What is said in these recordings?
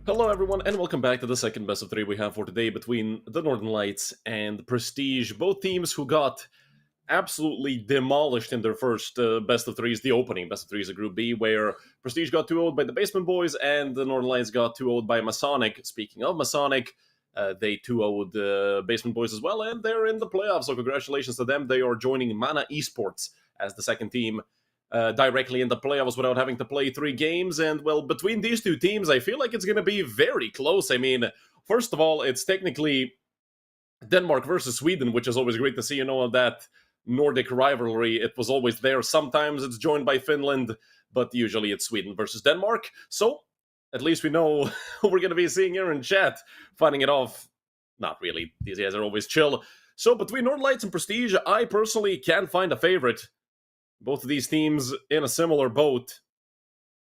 Hello everyone and welcome back to the second best of three we have for today between the Northern Lights and Prestige. Both teams who got absolutely demolished in their first best of threes, the opening best of threes of Group B, where Prestige got 2-0'd by the Basement Boys and the Northern Lights got 2-0'd by Masonic. Speaking of Masonic, they 2-0'd the Basement Boys as well, and they're in the playoffs, so congratulations to them. They are joining Mana Esports as the second team directly in the playoffs without having to play 3 games. And, well, between these two teams, I feel like it's going to be very close. I mean, first of all, it's technically Denmark versus Sweden, which is always great to see, that Nordic rivalry. It was always there. Sometimes it's joined by Finland, but usually it's Sweden versus Denmark. So, at least we know who we're going to be seeing here in chat, fighting it off. Not really. These guys are always chill. So, between Northern Lights and Prestige, I personally can't find a favorite. Both of these teams in a similar boat.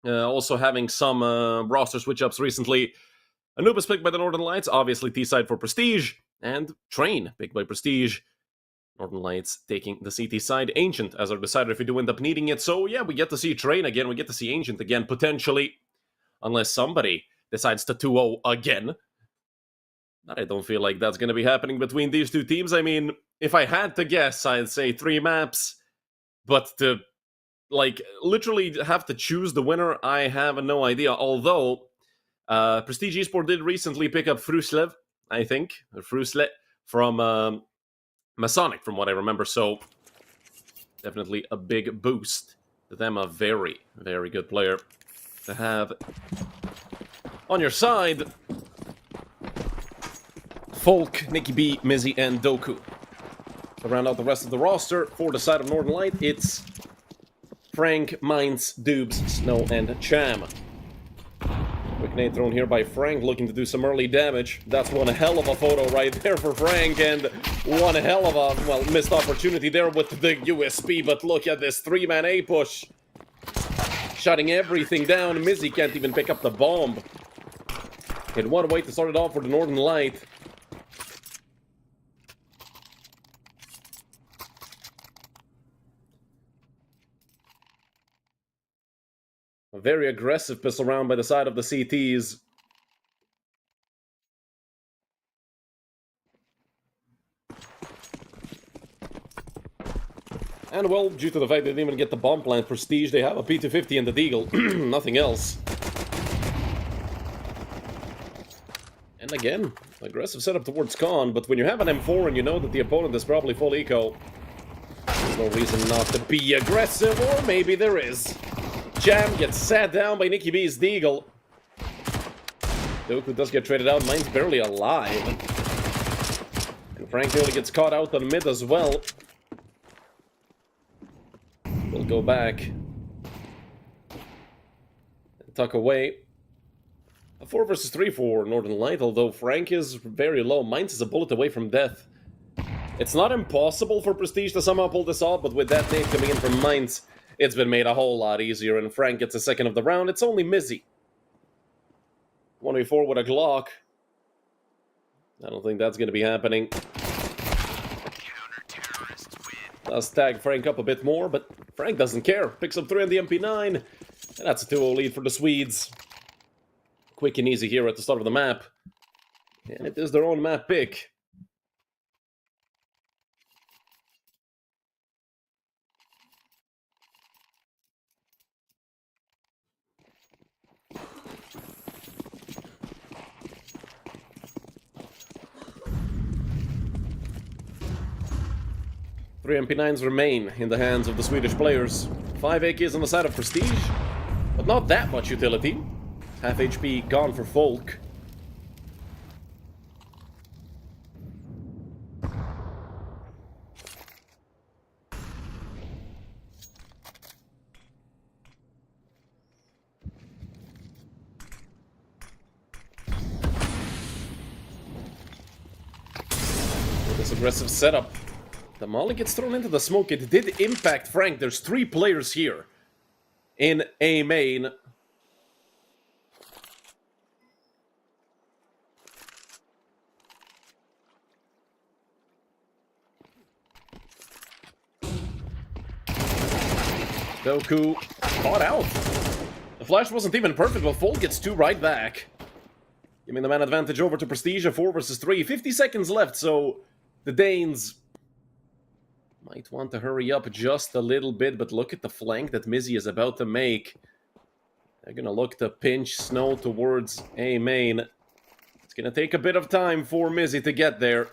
Also having some roster switch-ups recently. Anubis picked by the Northern Lights, obviously T-side for Prestige. And Train picked by Prestige. Northern Lights taking the CT side. Ancient as our decider if we do end up needing it. So yeah, we get to see Train again. We get to see Ancient again, potentially. Unless somebody decides to 2-0 again. But I don't feel like that's going to be happening between these two teams. I mean, if I had to guess, I'd say 3 maps. But to, literally have to choose the winner, I have no idea. Although, Prestige Esports did recently pick up Fruslev, I think. Frusle from Masonic, from what I remember. So, definitely a big boost to them. A very, very good player to have on your side. Folk, Nikki B, Mizzy, and Doku. To round out the rest of the roster, for the side of Northern Light, it's Frank, Mines, Dubes, Snow, and Cham. Quick nade thrown here by Frank, looking to do some early damage. That's one hell of a photo right there for Frank, and one hell of a, well, missed opportunity there with the USP, but look at this 3-man A push. Shutting everything down. Mizzy can't even pick up the bomb. And what a way to start it off for the Northern Light. A very aggressive pistol round by the side of the CTs. And, well, due to the fact they didn't even get the bomb plant Prestige, they have a P250 and the Deagle. Nothing else. And again, aggressive setup towards Khan, but when you have an M4 and you know that the opponent is probably full eco, there's no reason not to be aggressive, or maybe there is. Jam gets sat down by Nikki B's Deagle. Doku does get traded out. Mine's barely alive. And Frank nearly gets caught out on mid as well. We'll go back. And tuck away. A 4 versus 3 for Northern Light, although Frank is very low. Mines is a bullet away from death. It's not impossible for Prestige to somehow pull this off, but with that nade coming in from Mines, it's been made a whole lot easier, and Frank gets a second of the round. It's only Mizzy. 1v4 with a Glock. I don't think that's going to be happening. Does tag Frank up a bit more, but Frank doesn't care. Picks up 3 on the MP9, and that's a 2-0 lead for the Swedes. Quick and easy here at the start of the map. And it is their own map pick. Three MP9s remain in the hands of the Swedish players. 5 AKs on the side of Prestige, but not that much utility. Half HP gone for Folk. With this aggressive setup, the molly gets thrown into the smoke. It did impact Frank. There's 3 players here in A main. Doku caught out. The flash wasn't even perfect, but Fold gets 2 right back. Giving the man advantage over to Prestige, 4 versus 3. 50 seconds left, so the Danes might want to hurry up just a little bit, but look at the flank that Mizzy is about to make. They're going to look to pinch Snow towards A main. It's going to take a bit of time for Mizzy to get there.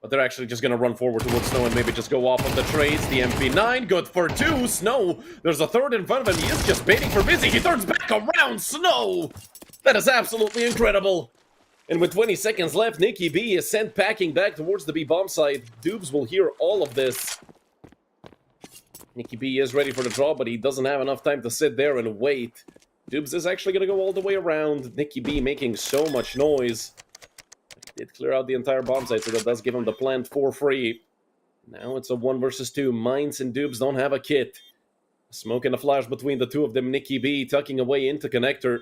But they're actually just going to run forward towards Snow and maybe just go off of the trades. The MP9, good for 2. Snow, there's a third in front of him. He is just baiting for Mizzy. He turns back around. Snow! That is absolutely incredible. And with 20 seconds left, Nicky B is sent packing back towards the B bomb site. Dubes will hear all of this. Nicky B is ready for the draw, but he doesn't have enough time to sit there and wait. Dubes is actually going to go all the way around. Nicky B making so much noise. He did clear out the entire bomb site, so that does give him the plant for free. Now it's a 1 versus 2. Mines and Dubes don't have a kit. Smoke and a flash between the two of them. Nicky B tucking away into connector.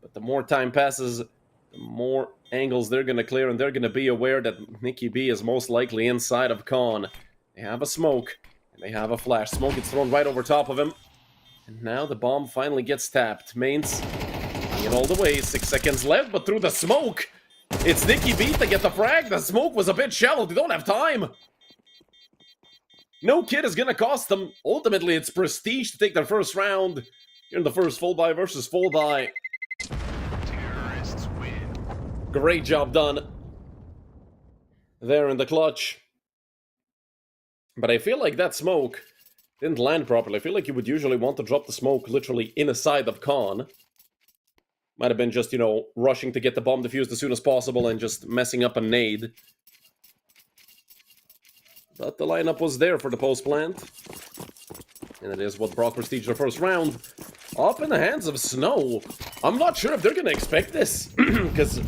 But the more time passes, the more angles they're going to clear, and they're going to be aware that Nicky B is most likely inside of Con. They have a smoke, and they have a flash. Smoke gets thrown right over top of him. And now the bomb finally gets tapped. Mains it all the way. 6 seconds left, but through the smoke, it's Nicky B to get the frag. The smoke was a bit shallow. They don't have time. No kit is going to cost them. Ultimately, it's Prestige to take their first round. Here in the first full buy versus full buy. Great job done there in the clutch. But I feel like that smoke didn't land properly. I feel like you would usually want to drop the smoke literally inside of Con. Might have been just, rushing to get the bomb defused as soon as possible and just messing up a nade. But the lineup was there for the post plant. And it is what brought Prestige their first round. Up in the hands of Snow. I'm not sure if they're going to expect this. Because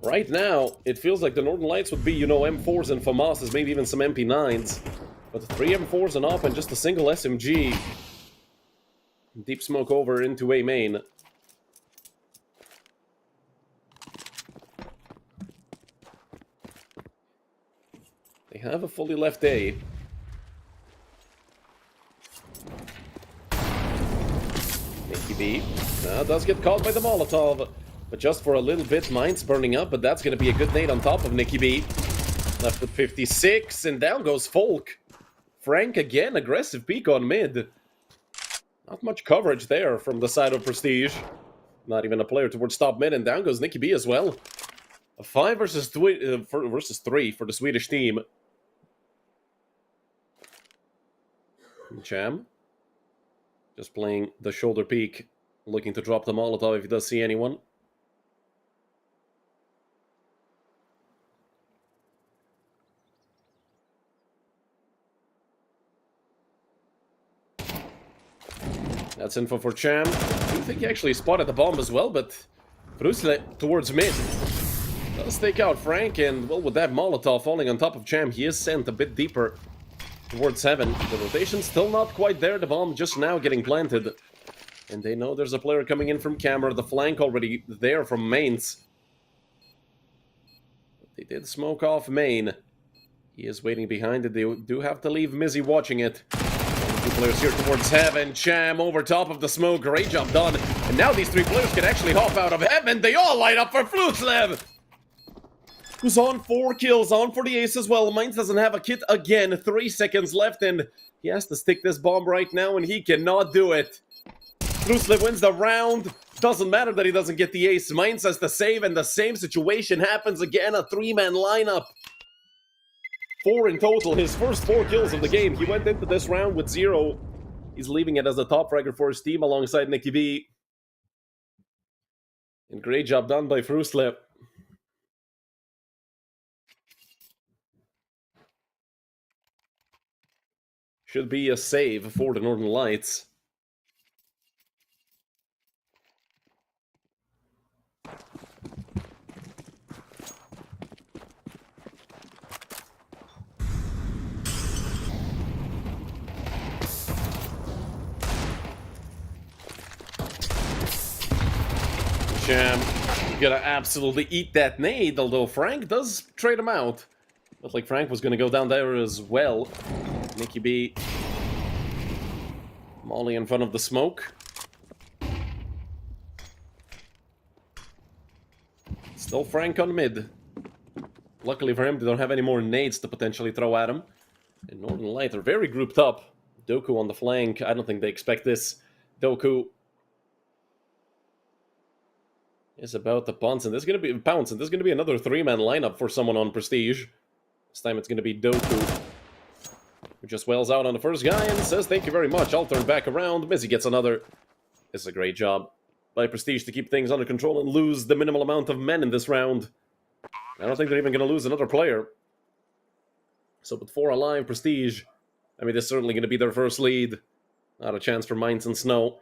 right now, it feels like the Northern Lights would be, M4s and FAMASs, maybe even some MP9s. But 3 M4s and up and just a single SMG. Deep smoke over into A main. They have a fully left A. Nicky B. Now does get caught by the Molotov. But just for a little bit, Mine's burning up, but that's going to be a good nade on top of Nicky B. Left with 56, and down goes Folk. Frank again, aggressive peek on mid. Not much coverage there from the side of Prestige. Not even a player towards top mid, and down goes Nicky B as well. A 5 versus 3 for the Swedish team. Cham. Just playing the shoulder peek, looking to drop the Molotov if he does see anyone. That's info for Cham. I do think he actually spotted the bomb as well, but Frusle towards mid. Does take out Frank, and well, with that Molotov falling on top of Cham, he is sent a bit deeper towards heaven. The rotation's still not quite there, the bomb just now getting planted. And they know there's a player coming in from camera, the flank already there from mains. But they did smoke off main. He is waiting behind it, they do have to leave Mizzy watching it. Two players here towards heaven. Cham over top of the smoke. Great job done. And now these 3 players can actually hop out of heaven. They all light up for Flutslev, who's on 4 kills, on for the ace as well. Mines doesn't have a kit again. 3 seconds left, and he has to stick this bomb right now, and he cannot do it. Flutslev wins the round. Doesn't matter that he doesn't get the ace. Mines has to save, and the same situation happens again. A 3-man lineup. 4 in total, his first 4 kills of the game. He went into this round with 0. He's leaving it as a top fragger for his team alongside Nicky B. And great job done by Frusle. Should be a save for the Northern Lights. Cham gonna absolutely eat that nade, although Frank does trade him out. Looked like Frank was gonna go down there as well. Nicky B. Molly in front of the smoke. Still Frank on mid. Luckily for him, they don't have any more nades to potentially throw at him. And Northern Light are very grouped up. Doku on the flank. I don't think they expect this. Doku is about to pounce, and there's going to be another 3-man lineup for someone on Prestige. This time it's going to be Doku, who just wails out on the first guy and says, "Thank you very much, I'll turn back around." Mizzy gets another. This is a great job by Prestige to keep things under control and lose the minimal amount of men in this round. I don't think they're even going to lose another player. So with 4 alive, Prestige, I mean, this is certainly going to be their first lead. Not a chance for Mines and Snow.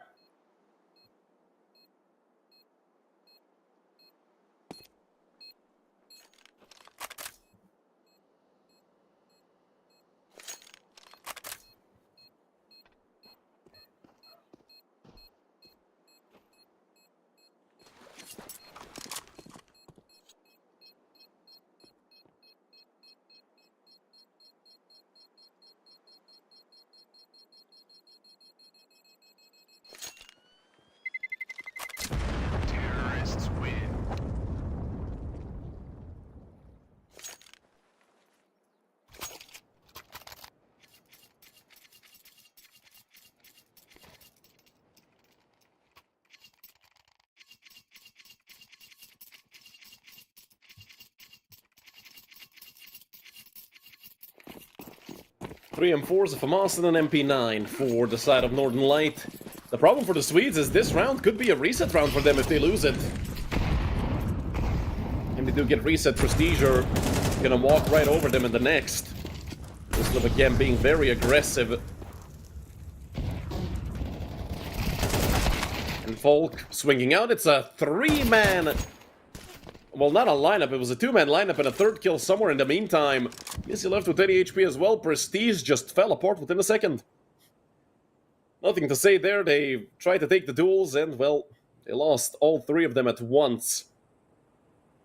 Three M4s, a FAMAS, and an MP9 for the side of Northern Light. The problem for the Swedes is this round could be a reset round for them if they lose it. And they do get reset, Prestige are gonna walk right over them in the next. This Liv again being very aggressive. And Folk swinging out. It's a 3-man... Well, not a lineup, it was a 2-man lineup and a third kill somewhere in the meantime. Missy left with 80 HP as well. Prestige just fell apart within a second. Nothing to say there. They tried to take the duels and, well, they lost all 3 of them at once.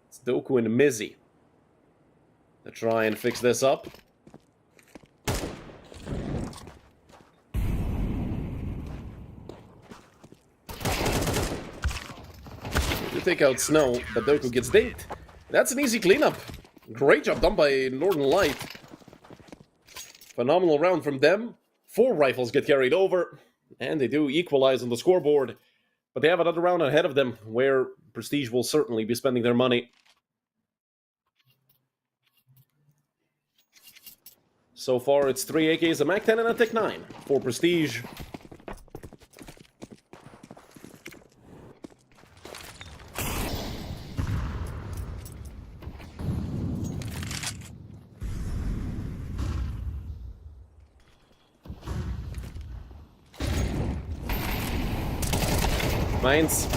It's Doku and Mizzy to try and fix this up. They take out Snow, but Doku gets dinked. That's an easy cleanup. Great job done by Northern Light. Phenomenal round from them. 4 rifles get carried over, and they do equalize on the scoreboard. But they have another round ahead of them, where Prestige will certainly be spending their money. So far, it's 3 AKs, a MAC-10, and a Tech-9 for Prestige. Mines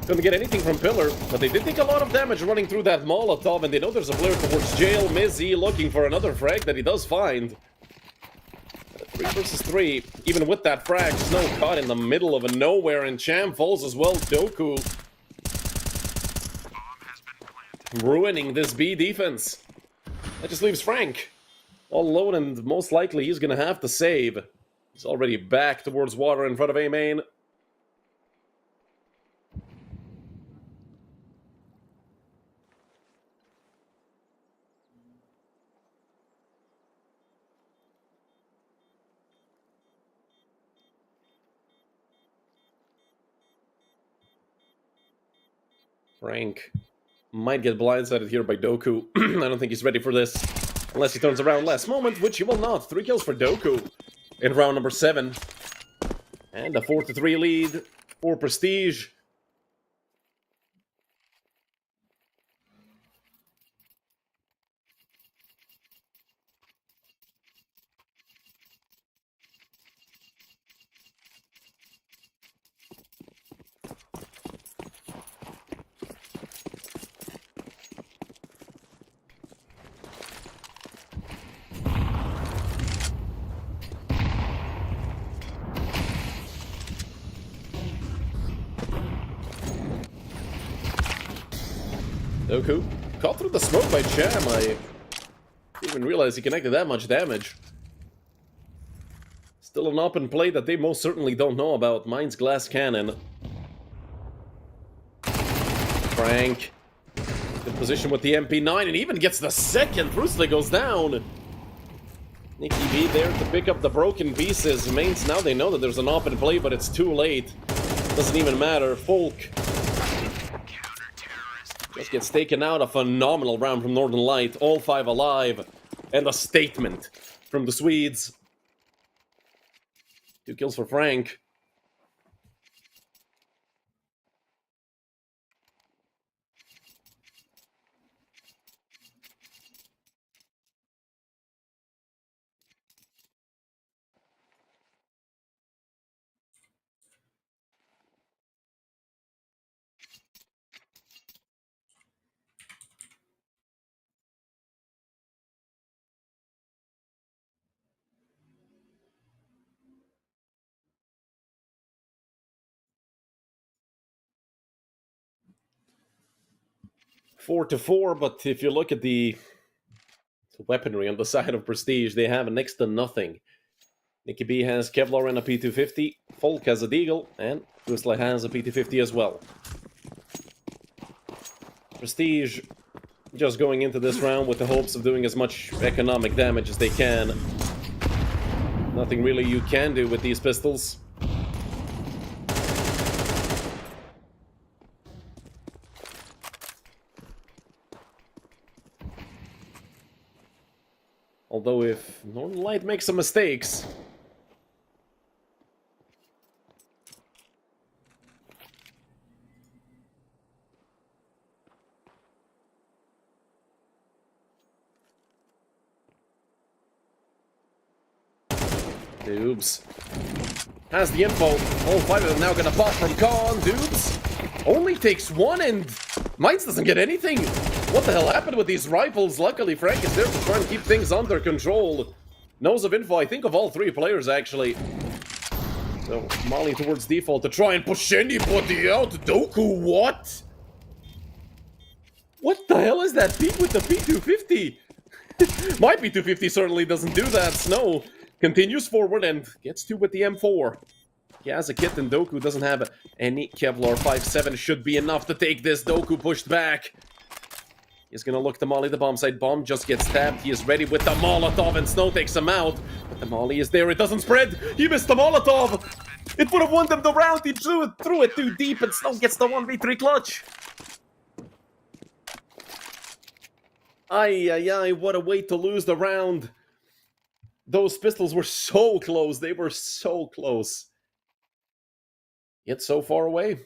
couldn't get anything from Pillar, but they did take a lot of damage running through that Molotov, and they know there's a player towards jail. Mizzy looking for another frag that he does find. 3 versus 3, even with that frag, Snow caught in the middle of a nowhere, and Cham falls as well. Doku ruining this B defense. That just leaves Frank all alone, and most likely he's gonna have to save. He's already back towards water in front of A main. Frank might get blindsided here by Doku. I don't think he's ready for this. Unless he turns around last moment, which he will not. 3 kills for Doku in round number 7. And a 4-3 lead for Prestige. Doku caught through the smoke by Cham. I didn't even realize he connected that much damage. Still an open play that they most certainly don't know about. Mine's glass cannon. Frank Good position with the MP9 and even gets the second. Rusli goes down. Nicky B there to pick up the broken pieces. Mains, now they know that there's an op in play, but it's too late. Doesn't even matter. Folk just gets taken out. A phenomenal round from Northern Light. All 5 alive. And a statement from the Swedes. 2 kills for Frank. Four to 4, but if you look at the weaponry on the side of Prestige, they have next to nothing. Nicky B has Kevlar and a P250, Folk has a Deagle, and Rusli has a P250 as well. Prestige just going into this round with the hopes of doing as much economic damage as they can. Nothing really you can do with these pistols. Although if Northern Light makes some mistakes... Dubes has the info. All 5 of them now gonna pop from Khan. Dubes only takes 1 and Mainz doesn't get anything. What the hell happened with these rifles? Luckily, Frank is there to try and keep things under control. Knows of info, I think, of all 3 players, actually. So, Molly towards default to try and push anybody out. Doku, what? What the hell is that peak with the P250? My P250 certainly doesn't do that. Snow continues forward and gets 2 with the M4. He has a kit and Doku doesn't have any Kevlar. 5.7 should be enough to take this. Doku pushed back. He's gonna look to molly the bomb site. Bomb just gets stabbed. He is ready with the Molotov and Snow takes him out. But the molly is there. It doesn't spread. He missed the Molotov. It would have won them the round. He threw it too deep and Snow gets the 1v3 clutch. Ay, ay, ay, what a way to lose the round. Those pistols were so close. They were so close. Yet so far away.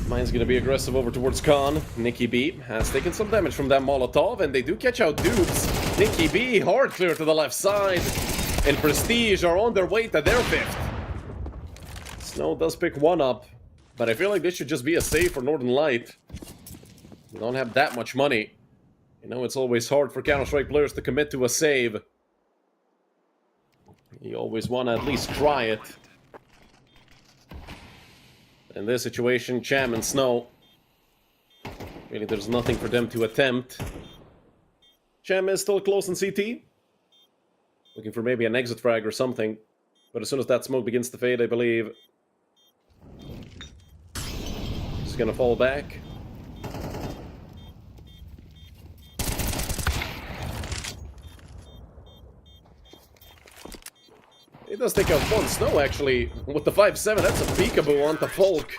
Mine's gonna be aggressive over towards Khan. Nicky B has taken some damage from that Molotov, and they do catch out Dubes. Nicky B, hard clear to the left side. And Prestige are on their way to their 5th. Snow does pick 1 up, but I feel like this should just be a save for Northern Light. We don't have that much money. You know, it's always hard for Counter-Strike players to commit to a save. You always want to at least try it. In this situation, Cham and Snow, really there's nothing for them to attempt. Cham is still close in CT. Looking for maybe an exit frag or something. But as soon as that smoke begins to fade, I believe he's gonna fall back. He does take out 1 Snow, actually. With the 5.7, that's a peekaboo onto Folk.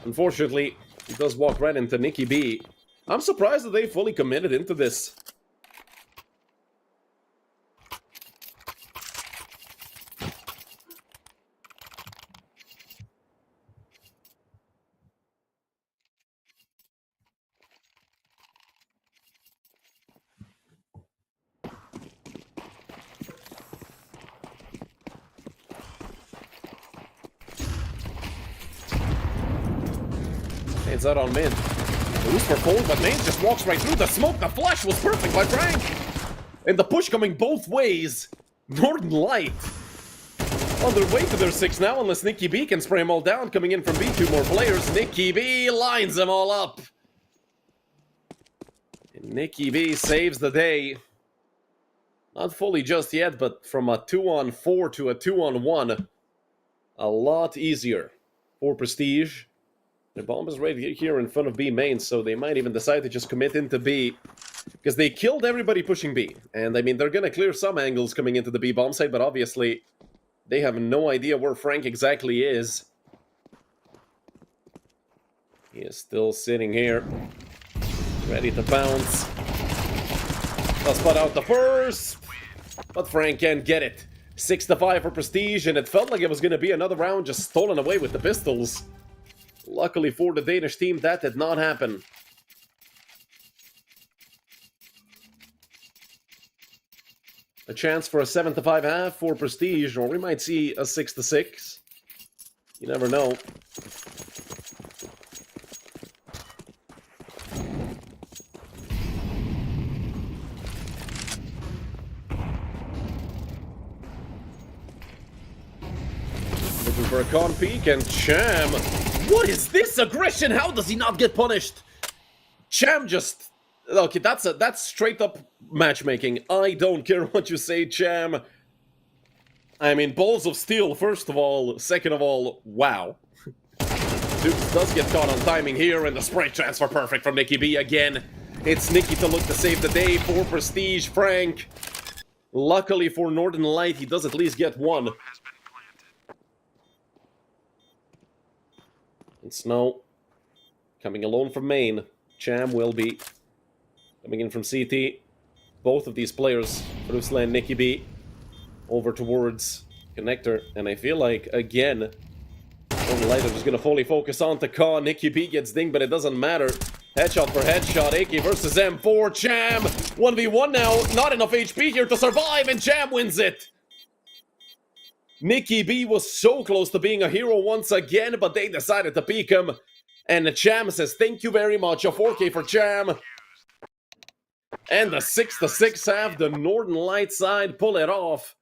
Unfortunately, he does walk right into Nicky B. I'm surprised that they fully committed into this. It's out on mid. Loose for Cold, but Main just walks right through the smoke. The flash was perfect by Frank. And the push coming both ways. Northern Light On their way to their 6 now, unless Nikki B can spray them all down. Coming in from B, 2 more players. Nikki B lines them all up. And Nikki B saves the day. Not fully just yet, but from a 2-on-4 to a 2-on-1. A lot easier for Prestige. Their bomb is right here in front of B main, so they might even decide to just commit into B. Because they killed everybody pushing B. And, I mean, they're going to clear some angles coming into the B bomb site, but obviously they have no idea where Frank exactly is. He is still sitting here, ready to bounce. Let's put out the first, but Frank can't get it. 6-5 for Prestige, and it felt like it was going to be another round just stolen away with the pistols. Luckily for the Danish team, that did not happen. A chance for a 7-5 half for Prestige, or we might see a 6-6. You never know. Looking for a con peek, and Cham. What is this aggression? How does he not get punished? Cham just... Okay, that's straight up matchmaking. I don't care what you say, Cham. I mean, balls of steel, first of all. Second of all, wow. Dukes does get caught on timing here, and the spray transfer perfect from Nikki B again. It's Nikki to look to save the day for Prestige. Frank. Luckily for Northern Light, he does at least get one. And Snow coming alone from main. Cham will be coming in from CT. Both of these players, Rusla and Nikki B, over towards Connector. And I feel like, again, Northern Light are just going to fully focus on to Khan. Nikki B gets dinged, but it doesn't matter. Headshot for headshot. AK versus M4. Cham! 1v1 now. Not enough HP here to survive, and Cham wins it. Nikki B was so close to being a hero once again, but they decided to peek him. And Cham says, thank you very much. A 4K for Cham. And the 6-6 half, the Northern Light side pull it off.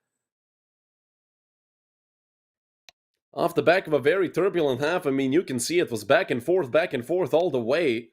Off the back of a very turbulent half, I mean, you can see it was back and forth all the way.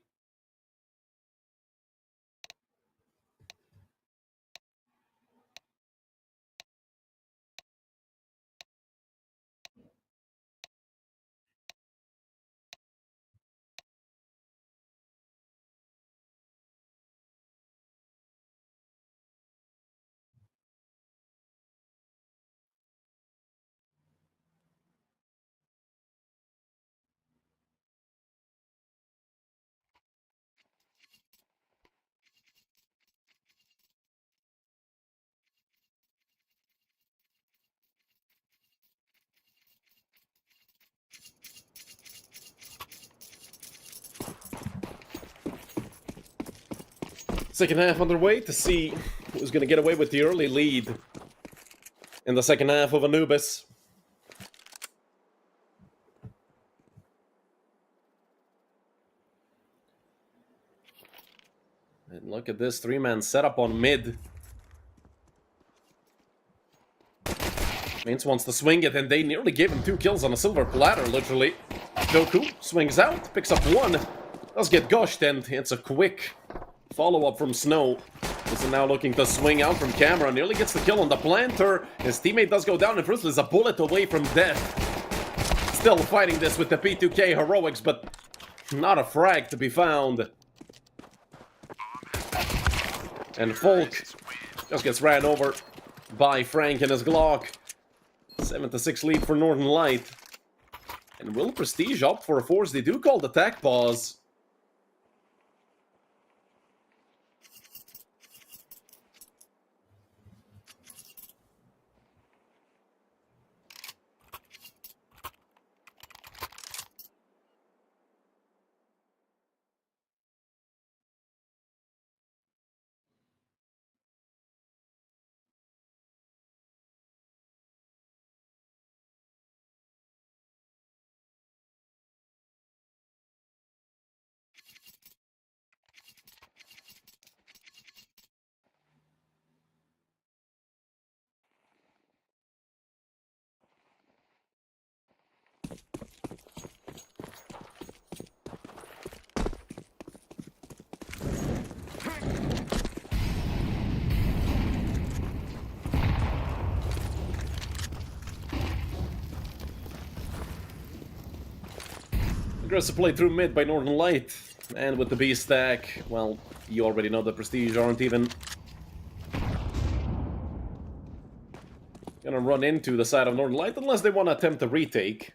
Second half underway to see who's going to get away with the early lead in the second half of Anubis. And look at this three-man setup on mid. Mains wants to swing it, and they nearly gave him 2 kills on a silver platter, literally. Doku swings out, picks up 1, does get gushed, and it's a quick follow-up from Snow. This is now looking to swing out from camera, nearly gets the kill on the planter. His teammate does go down, and Frizzle is a bullet away from death. Still fighting this with the P2K heroics, but not a frag to be found. And Folk just gets ran over by Frank and his Glock. 7-6 lead for Northern Light. And will Prestige opt for a force? They do call the attack pause. Aggressive play through mid by Northern Light. And with the B stack, well, you already know the Prestige aren't even gonna run into the side of Northern Light unless they want to attempt a retake.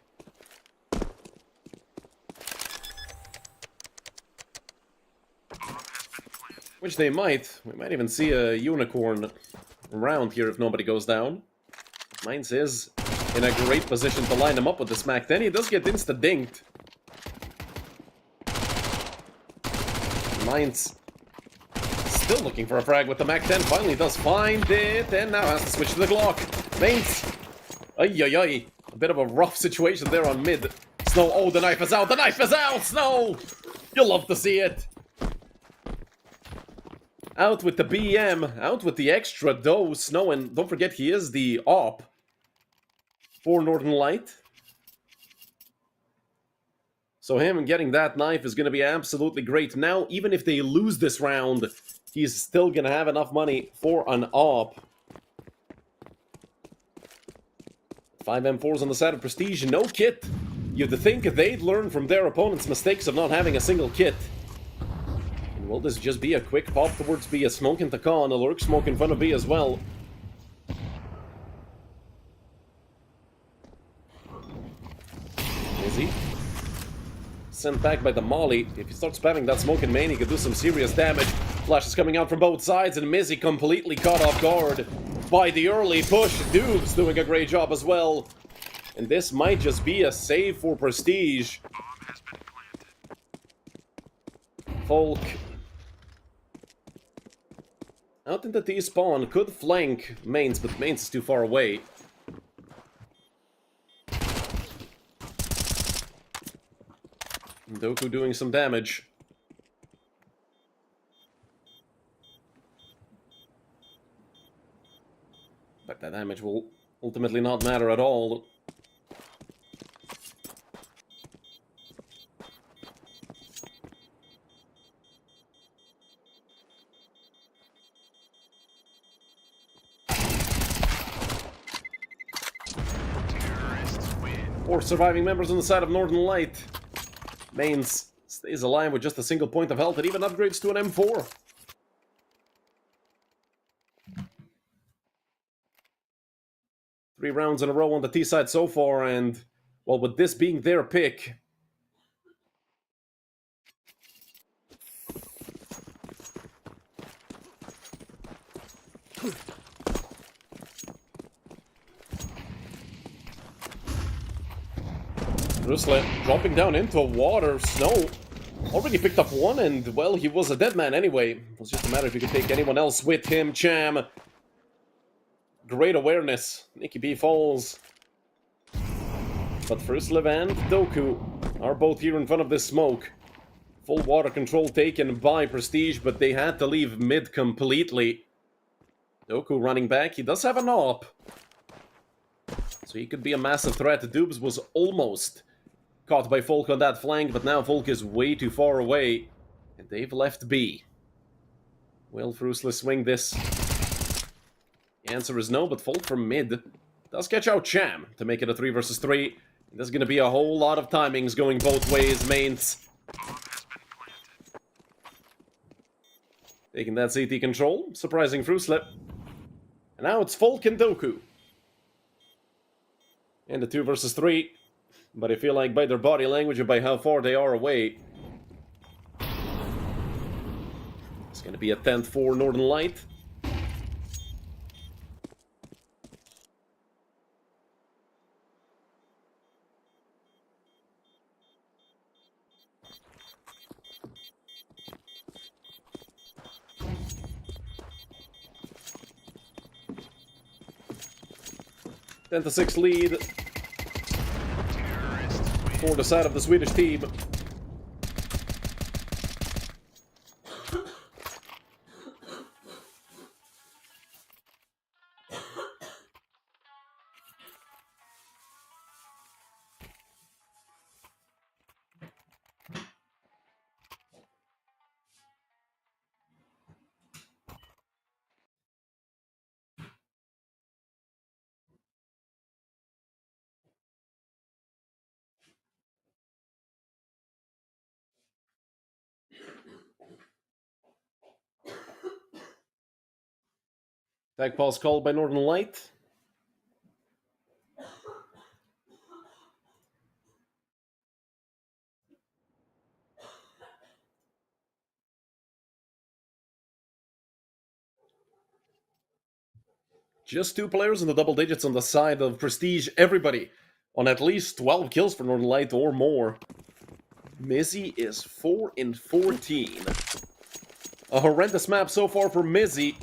Which they might. We might even see a unicorn around here if nobody goes down. Mainz is in a great position to line him up with the smack. Then he does get insta-dinked. Mainz still looking for a frag with the Mac 10. Finally does find it, and now has to switch to the Glock. Mainz. Ay, ay, ay. A bit of a rough situation there on mid. Snow, oh, the knife is out. The knife is out, Snow! You'll love to see it. Out with the BM, out with the extra dose. Snow, and don't forget he is the op for Northern Light. So him getting that knife is going to be absolutely great. Now, even if they lose this round, he's still going to have enough money for an op. 5 M4s on the side of Prestige, no kit. You'd think they'd learn from their opponent's mistakes of not having a single kit. And will this just be a quick pop towards B? A smoke into Khan, a lurk smoke in front of B as well. Is he? Sent back by the Molly. If he starts spamming that smoke in main, he could do some serious damage. Flash is coming out from both sides, and Mizzy completely caught off guard by the early push. Doob's doing a great job as well. And this might just be a save for Prestige. Folk out into T-spawn, could flank Mainz, but Mainz is too far away. Doku doing some damage. But that damage will ultimately not matter at all. Four surviving members on the side of Northern Light. Mainz stays alive with just a single point of health and even upgrades to an M4. Three rounds in a row on the T side so far, and, well, with this being their pick, Ruslet dropping down into water. Snow already picked up one, and, well, he was a dead man anyway. It was just a matter if he could take anyone else with him. Cham. Great awareness. Nikki B falls. But Fruslev and Doku are both here in front of this smoke. Full water control taken by Prestige, but they had to leave mid completely. Doku running back. He does have an op, so he could be a massive threat. Dubes was almost caught by Folk on that flank, but now Folk is way too far away, and they've left B. Will Frusle swing this? The answer is no, but Folk from mid does catch out Cham to make it a 3 versus 3. There's going to be a whole lot of timings going both ways. Mainz taking that CT control, surprising Frusle. And now it's Folk and Doku. And the 2 versus 3. But I feel like by their body language and by how far they are away, it's going to be a 10th for Northern Light. Ten to 6 lead for the side of the Swedish team. Tag pause called by Northern Light. Just 2 players in the double digits on the side of Prestige. Everybody on at least 12 kills for Northern Light or more. Mizzy is 4 in 14. A horrendous map so far for Mizzy.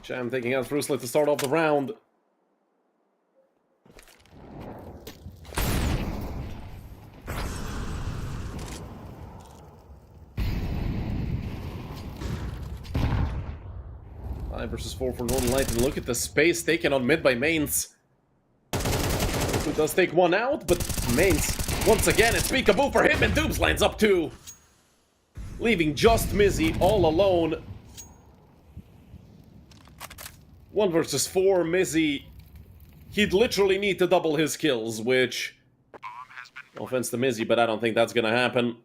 Cham taking out Fruitlet to start off the round. Versus 4 for Northern Light, and look at the space taken on mid by Mains. Who does take one out, but Mains, once again, it's peekaboo for him, and Doobs lands up 2. Leaving just Mizzy all alone. 1 versus 4, Mizzy. He'd literally need to double his kills, which... No offense to Mizzy, but I don't think that's gonna happen.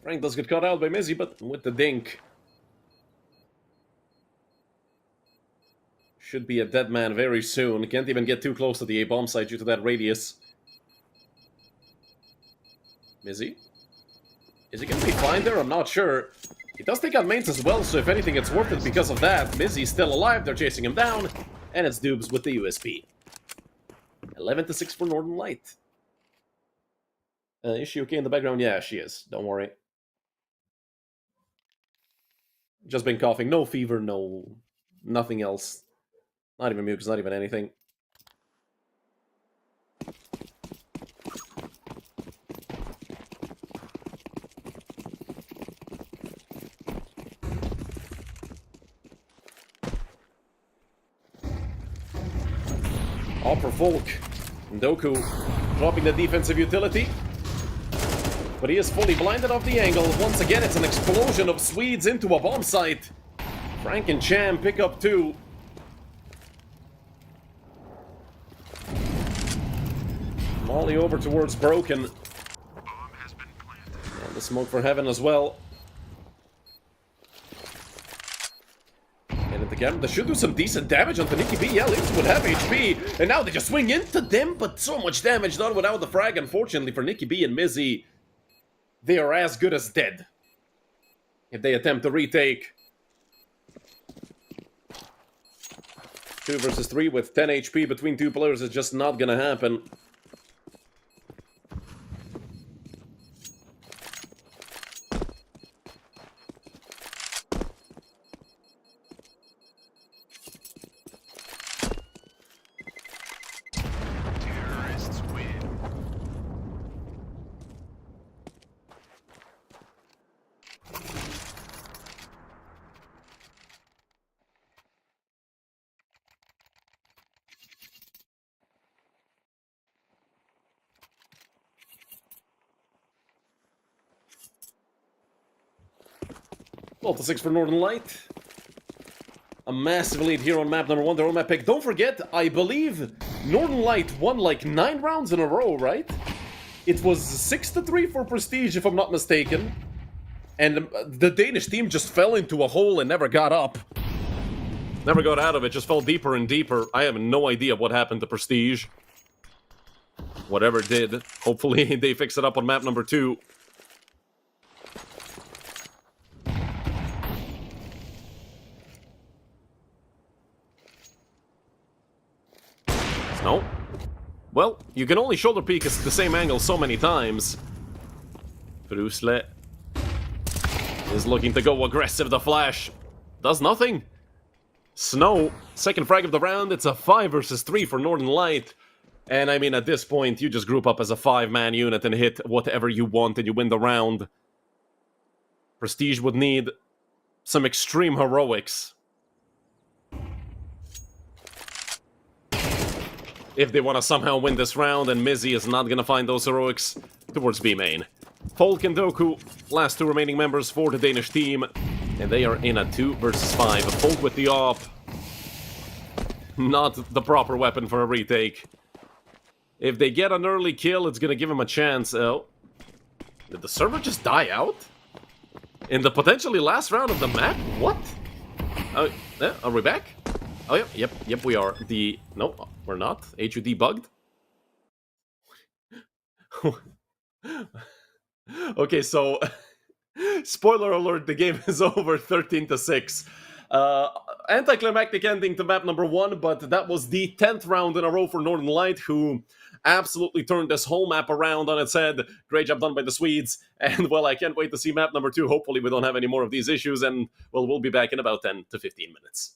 Frank does get caught out by Mizzy, but with the dink. Should be a dead man very soon. Can't even get too close to the A-bomb site due to that radius. Mizzy? Is he gonna be fine there? I'm not sure. He does take out Mains as well, so if anything, it's worth it because of that. Mizzy's still alive, they're chasing him down, and it's Doobs with the USP. 11-6 for Northern Light. Is she okay in the background? Yeah, she is. Don't worry. Just been coughing. No fever, no... nothing else. Not even mucus, not even anything. Opera Volk. Ndoku dropping the defensive utility. But he is fully blinded off the angle. Once again, it's an explosion of Swedes into a bomb site. Frank and Cham pick up 2. Molly over towards Broken. And the smoke for Heaven as well. And at the camera, they should do some decent damage onto Nikki B. Yeah, Lips would have HP. And now they just swing into them, but so much damage done without the frag. Unfortunately for Nikki B and Mizzy, they are as good as dead if they attempt to retake. 2 versus 3 with 10 HP between 2 players is just not gonna happen. Well, to 6 for Northern Light. A massive lead here on map number 1, their own map pick. Don't forget, I believe Northern Light won like 9 rounds in a row, right? It was 6-3 for Prestige, if I'm not mistaken. And the Danish team just fell into a hole and never got up. Never got out of it, just fell deeper and deeper. I have no idea what happened to Prestige. Whatever did, hopefully they fix it up on map number 2. No. Well, you can only shoulder peek at the same angle so many times. Fruitlet is looking to go aggressive. The flash does nothing. Snow, second frag of the round. It's a 5 versus 3 for Northern Light. And I mean, at this point, you just group up as a 5-man unit and hit whatever you want and you win the round. Prestige would need some extreme heroics. If they want to somehow win this round, and Mizzy is not going to find those heroics towards B main. Folk and Doku, last two remaining members for the Danish team, and they are in a 2 versus 5. Folk with the op. Not the proper weapon for a retake. If they get an early kill, it's going to give them a chance. Oh, did the server just die out? In the potentially last round of the map? What? Are we back? Oh, yep, we are. No, we're not. HUD bugged? Okay, so... spoiler alert, the game is over 13-6. Anticlimactic ending to map number 1, but that was the 10th round in a row for Northern Light, who absolutely turned this whole map around on its head. Great job done by the Swedes, and well, I can't wait to see map number 2. Hopefully we don't have any more of these issues, and well, we'll be back in about 10 to 15 minutes.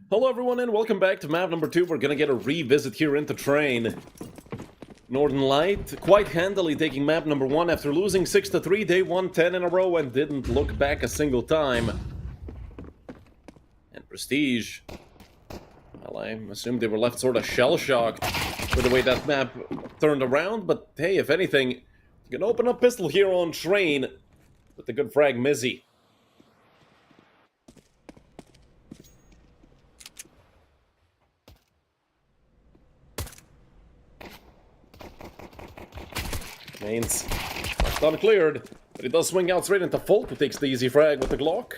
Hello everyone and welcome back to map number 2. We're gonna get a revisit here into Train. Northern Light quite handily taking map number 1 after losing 6-3. They won 10 in a row and didn't look back a single time. And Prestige, well, I assume they were left sort of shell-shocked with the way that map turned around, but hey, if anything, you can open up pistol here on Train with the good frag Mizzy. Mains left uncleared, but he does swing out straight into Folk, who takes the easy frag with the Glock,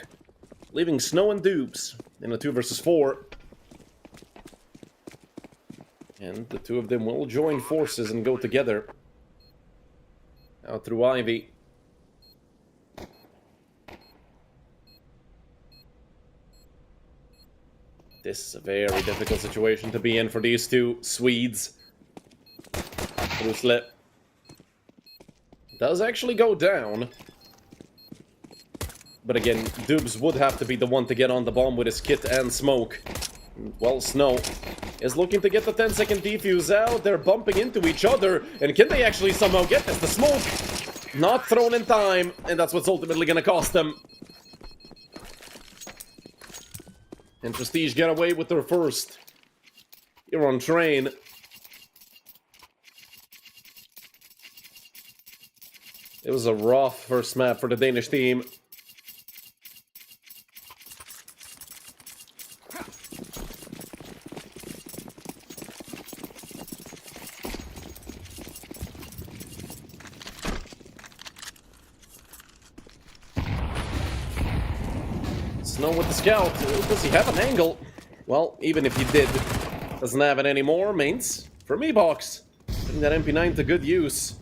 leaving Snow and Dupes in a 2 versus 4. And the two of them will join forces and go together out through Ivy. This is a very difficult situation to be in for these two Swedes. Rusle does actually go down. But again, Dubs would have to be the one to get on the bomb with his kit and smoke. Well, Snow is looking to get the 10-second defuse out. They're bumping into each other. And can they actually somehow get this? The smoke not thrown in time. And that's what's ultimately going to cost them. And Prestige get away with their first. Here on Train. It was a rough first map for the Danish team. Snow with the scout. Does he have an angle? Well, even if he did, doesn't have it anymore. Mains for me, Box. Putting that MP9 to good use.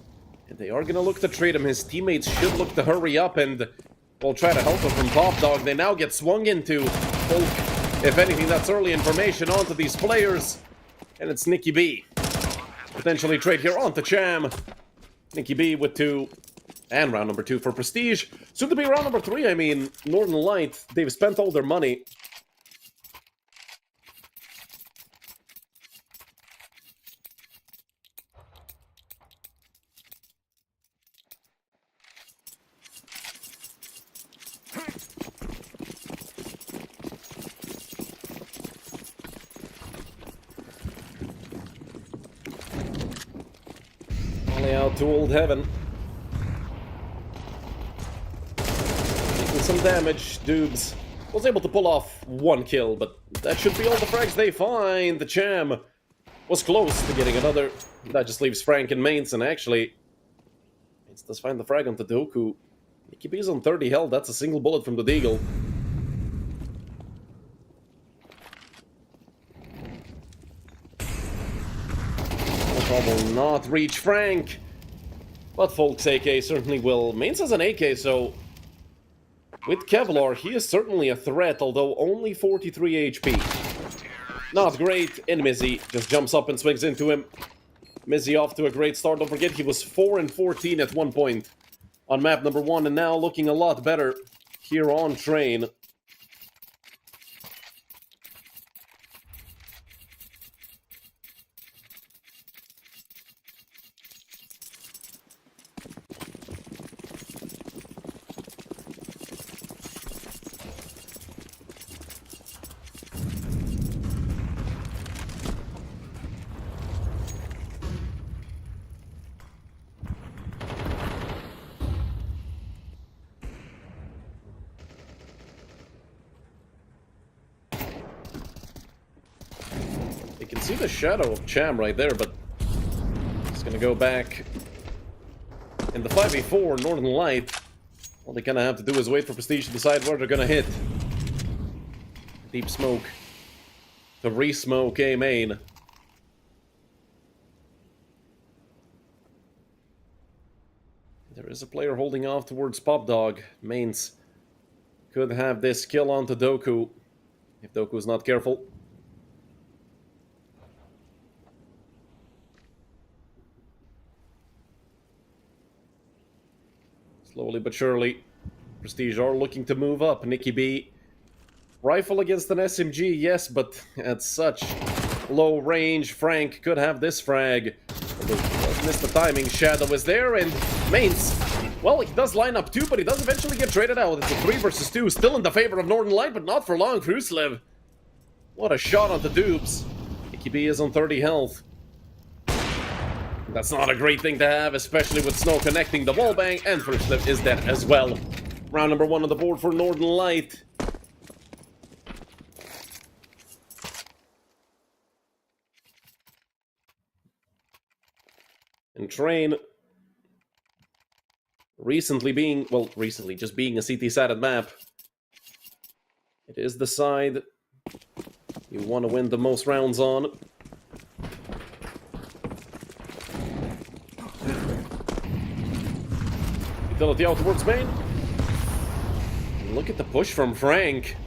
And they are going to look to trade him. His teammates should look to hurry up and, well, try to help him from Top Dog. They now get swung into. Folk, if anything, that's early information onto these players. And it's Nicky B. Potentially trade here onto Cham. Nicky B with 2. And round number 2 for Prestige. Soon to be round number 3, I mean, Northern Light, they've spent all their money. Only out to Old Heaven. Some damage. Dubes was able to pull off 1 kill, but that should be all the frags they find. The Cham was close to getting another. That just leaves Frank and Mains, and actually Mains does find the frag onto Doku. Nicky B's on 30 health. That's a single bullet from the Deagle. Will not reach Frank, but Folk's AK certainly will. Mains has an AK, so with Kevlar, he is certainly a threat, although only 43 HP. Not great, and Mizzy just jumps up and swings into him. Mizzy off to a great start. Don't forget, he was 4-14 at one point on map number 1, and now looking a lot better here on Train. You can see the shadow of Cham right there, but he's gonna go back. In the 5v4, Northern Light, all they kind of have to do is wait for Prestige to decide where they're gonna hit. Deep smoke to re-smoke A main. There is a player holding off towards Pop Dog. Mains could have this kill onto Doku if Doku's not careful. Slowly but surely, Prestige are looking to move up. Nicky B Rifle against an SMG, yes, but at such low range, Frank could have this frag. Missed the timing. Shadow is there, and Mainz, well, he does line up too, but he does eventually get traded out. It's a 3 versus 2, still in the favor of Northern Light, but not for long. Kruslev, what a shot on the dupes. Nicky B is on 30 health. That's not a great thing to have, especially with Snow connecting the wallbang, and Kruslev is dead as well. Round number 1 on the board for Northern Light. And Train, recently just being a CT-sided map, it is the side you want to win the most rounds on. Utility out towards main. Look at the push from Frank.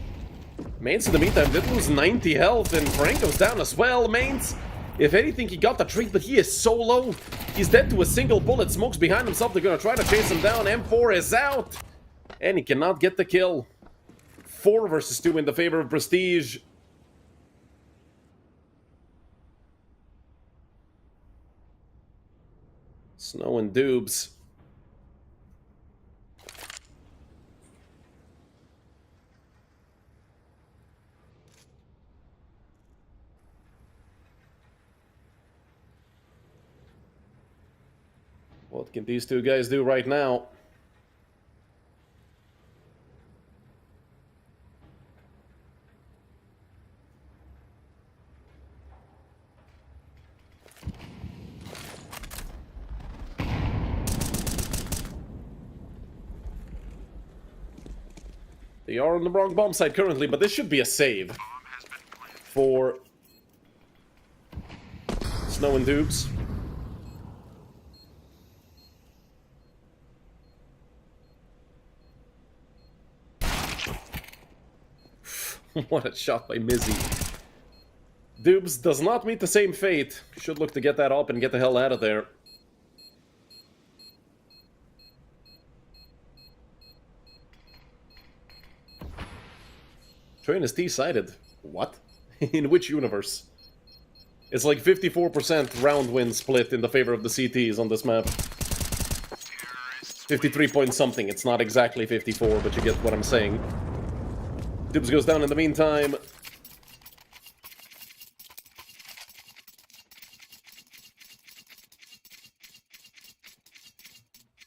Mainz in the meantime did lose 90 health, and Frank goes down as well. Mainz, if anything, he got the treat, but he is so low. He's dead to a single bullet. Smokes behind himself. They're going to try to chase him down. M4 is out, and he cannot get the kill. 4 versus 2 in the favor of Prestige. Snow and Dubes. What can these two guys do right now? They are on the wrong bomb site currently, but this should be a save for Snow and Dubes. What a shot by Mizzy. Dubes does not meet the same fate. Should look to get that up and get the hell out of there. Train is T-sided. What? In which universe? It's like 54% round win split in the favor of the CTs on this map. 53 point something. It's not exactly 54, but you get what I'm saying. Dubes goes down in the meantime.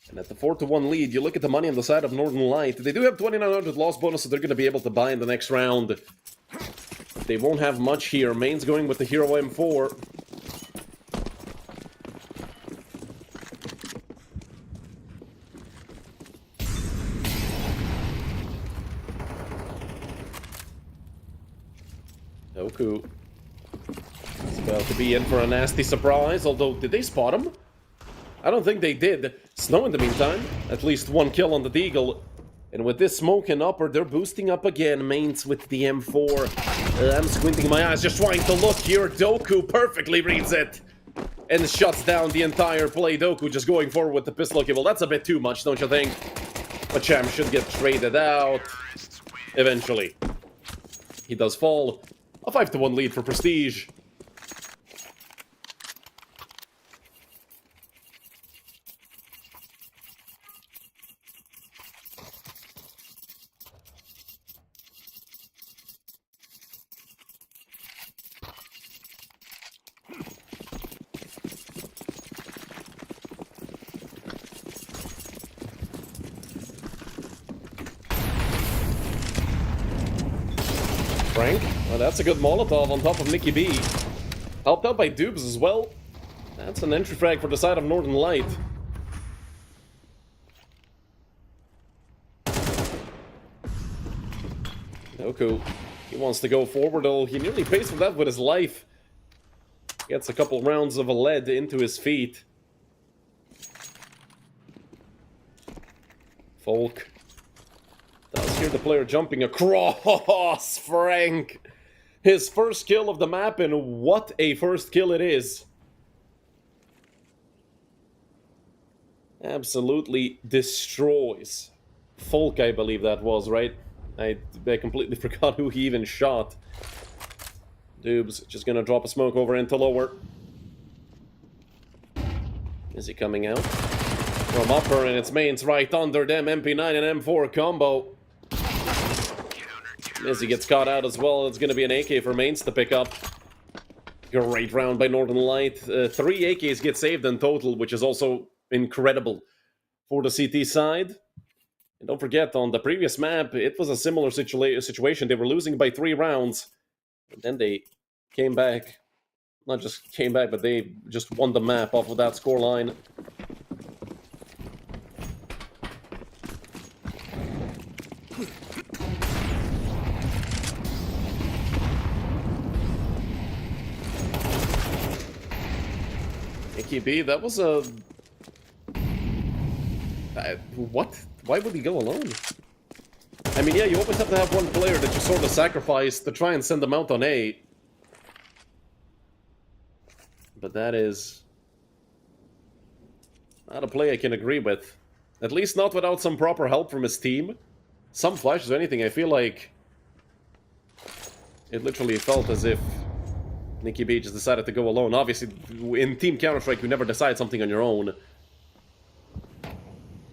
And at the 4-1 lead, you look at the money on the side of Northern Light. They do have 2,900 loss bonus, so they're going to be able to buy in the next round. They won't have much here. Main's going with the Hero M4. Doku is about to be in for a nasty surprise, although, did they spot him? I don't think they did. Snow in the meantime, at least 1 kill on the Deagle. And with this smoke and upper, they're boosting up again. Mainz with the M4. I'm squinting my eyes, just trying to look here. Doku perfectly reads it. And shuts down the entire play. Doku just going forward with the pistol. Okay, well, that's a bit too much, don't you think? But Champ should get traded out. Eventually. He does fall. A 5-1 lead for Prestige. Frank, well, that's a good Molotov on top of Nicky B. Helped out by Dubes as well. That's an entry frag for the side of Northern Light. Doku, he wants to go forward, though he nearly pays for that with his life. Gets a couple rounds of a lead into his feet. Folk does hear the player jumping across. Frank, his first kill of the map, and what a first kill it is. Absolutely destroys. Folk, I believe that was, right? I completely forgot who he even shot. Dubes just gonna drop a smoke over into lower. Is he coming out? From upper, and it's mains right under them. MP9 and M4 combo. Mizzy gets caught out as well. It's gonna be an AK for mains to pick up. Great round by Northern Light. 3 AKs get saved in total, which is also incredible for the CT side. And don't forget, on the previous map, it was a similar situation. They were losing by 3 rounds. And then they came back. Not just came back, but they just won the map off of that scoreline. AKB, that was a... what? Why would he go alone? I mean, yeah, you always have to have one player that you sort of sacrifice to try and send them out on A. But that is... not a play I can agree with. At least not without some proper help from his team. Some flashes or anything, I feel like... it literally felt as if Nicky B just decided to go alone. Obviously, in Team Counter-Strike, you never decide something on your own.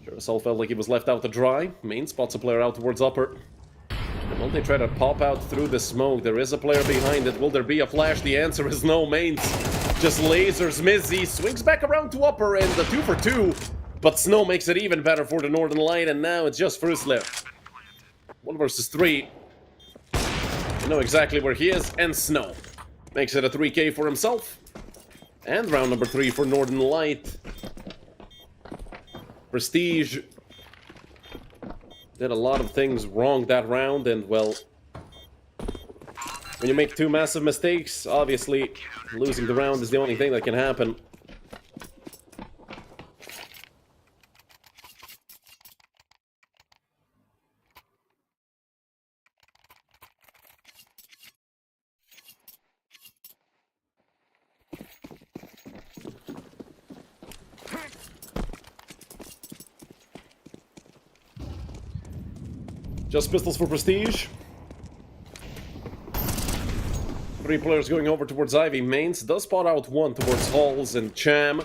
Sure, felt like he was left out to dry. Main spots a player out towards upper. And when they try to pop out through the smoke, there is a player behind it. Will there be a flash? The answer is no. Mains just lasers Mizzy, swings back around to upper, and the 2 for 2. But Snow makes it even better for the Northern Light, and now it's just Frusler. 1 versus 3. You know exactly where he is, and Snow makes it a 3K for himself. And round number 3 for Northern Light. Prestige did a lot of things wrong that round, and well, when you make 2 massive mistakes, obviously losing the round is the only thing that can happen. Just pistols for Prestige. 3 players going over towards Ivy. Mains does spot out 1 towards Halls, and Cham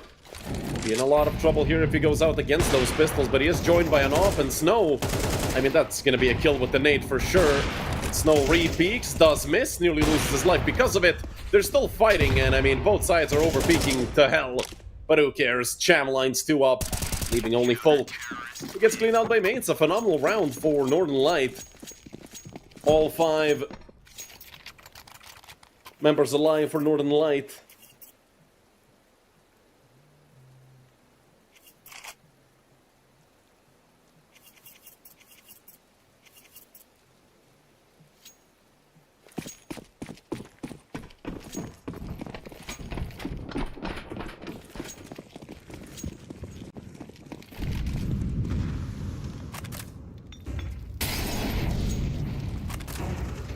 be in a lot of trouble here if he goes out against those pistols, but he is joined by an off, and Snow, I mean, that's gonna be a kill with the nade for sure. Snow re-peeks, does miss, nearly loses his life because of it. They're still fighting, and I mean, both sides are over-peeking to hell. But who cares? Cham lines 2 up, leaving only Folk. He gets cleaned out by Mains. A phenomenal round for Northern Light. All 5 members alive for Northern Light.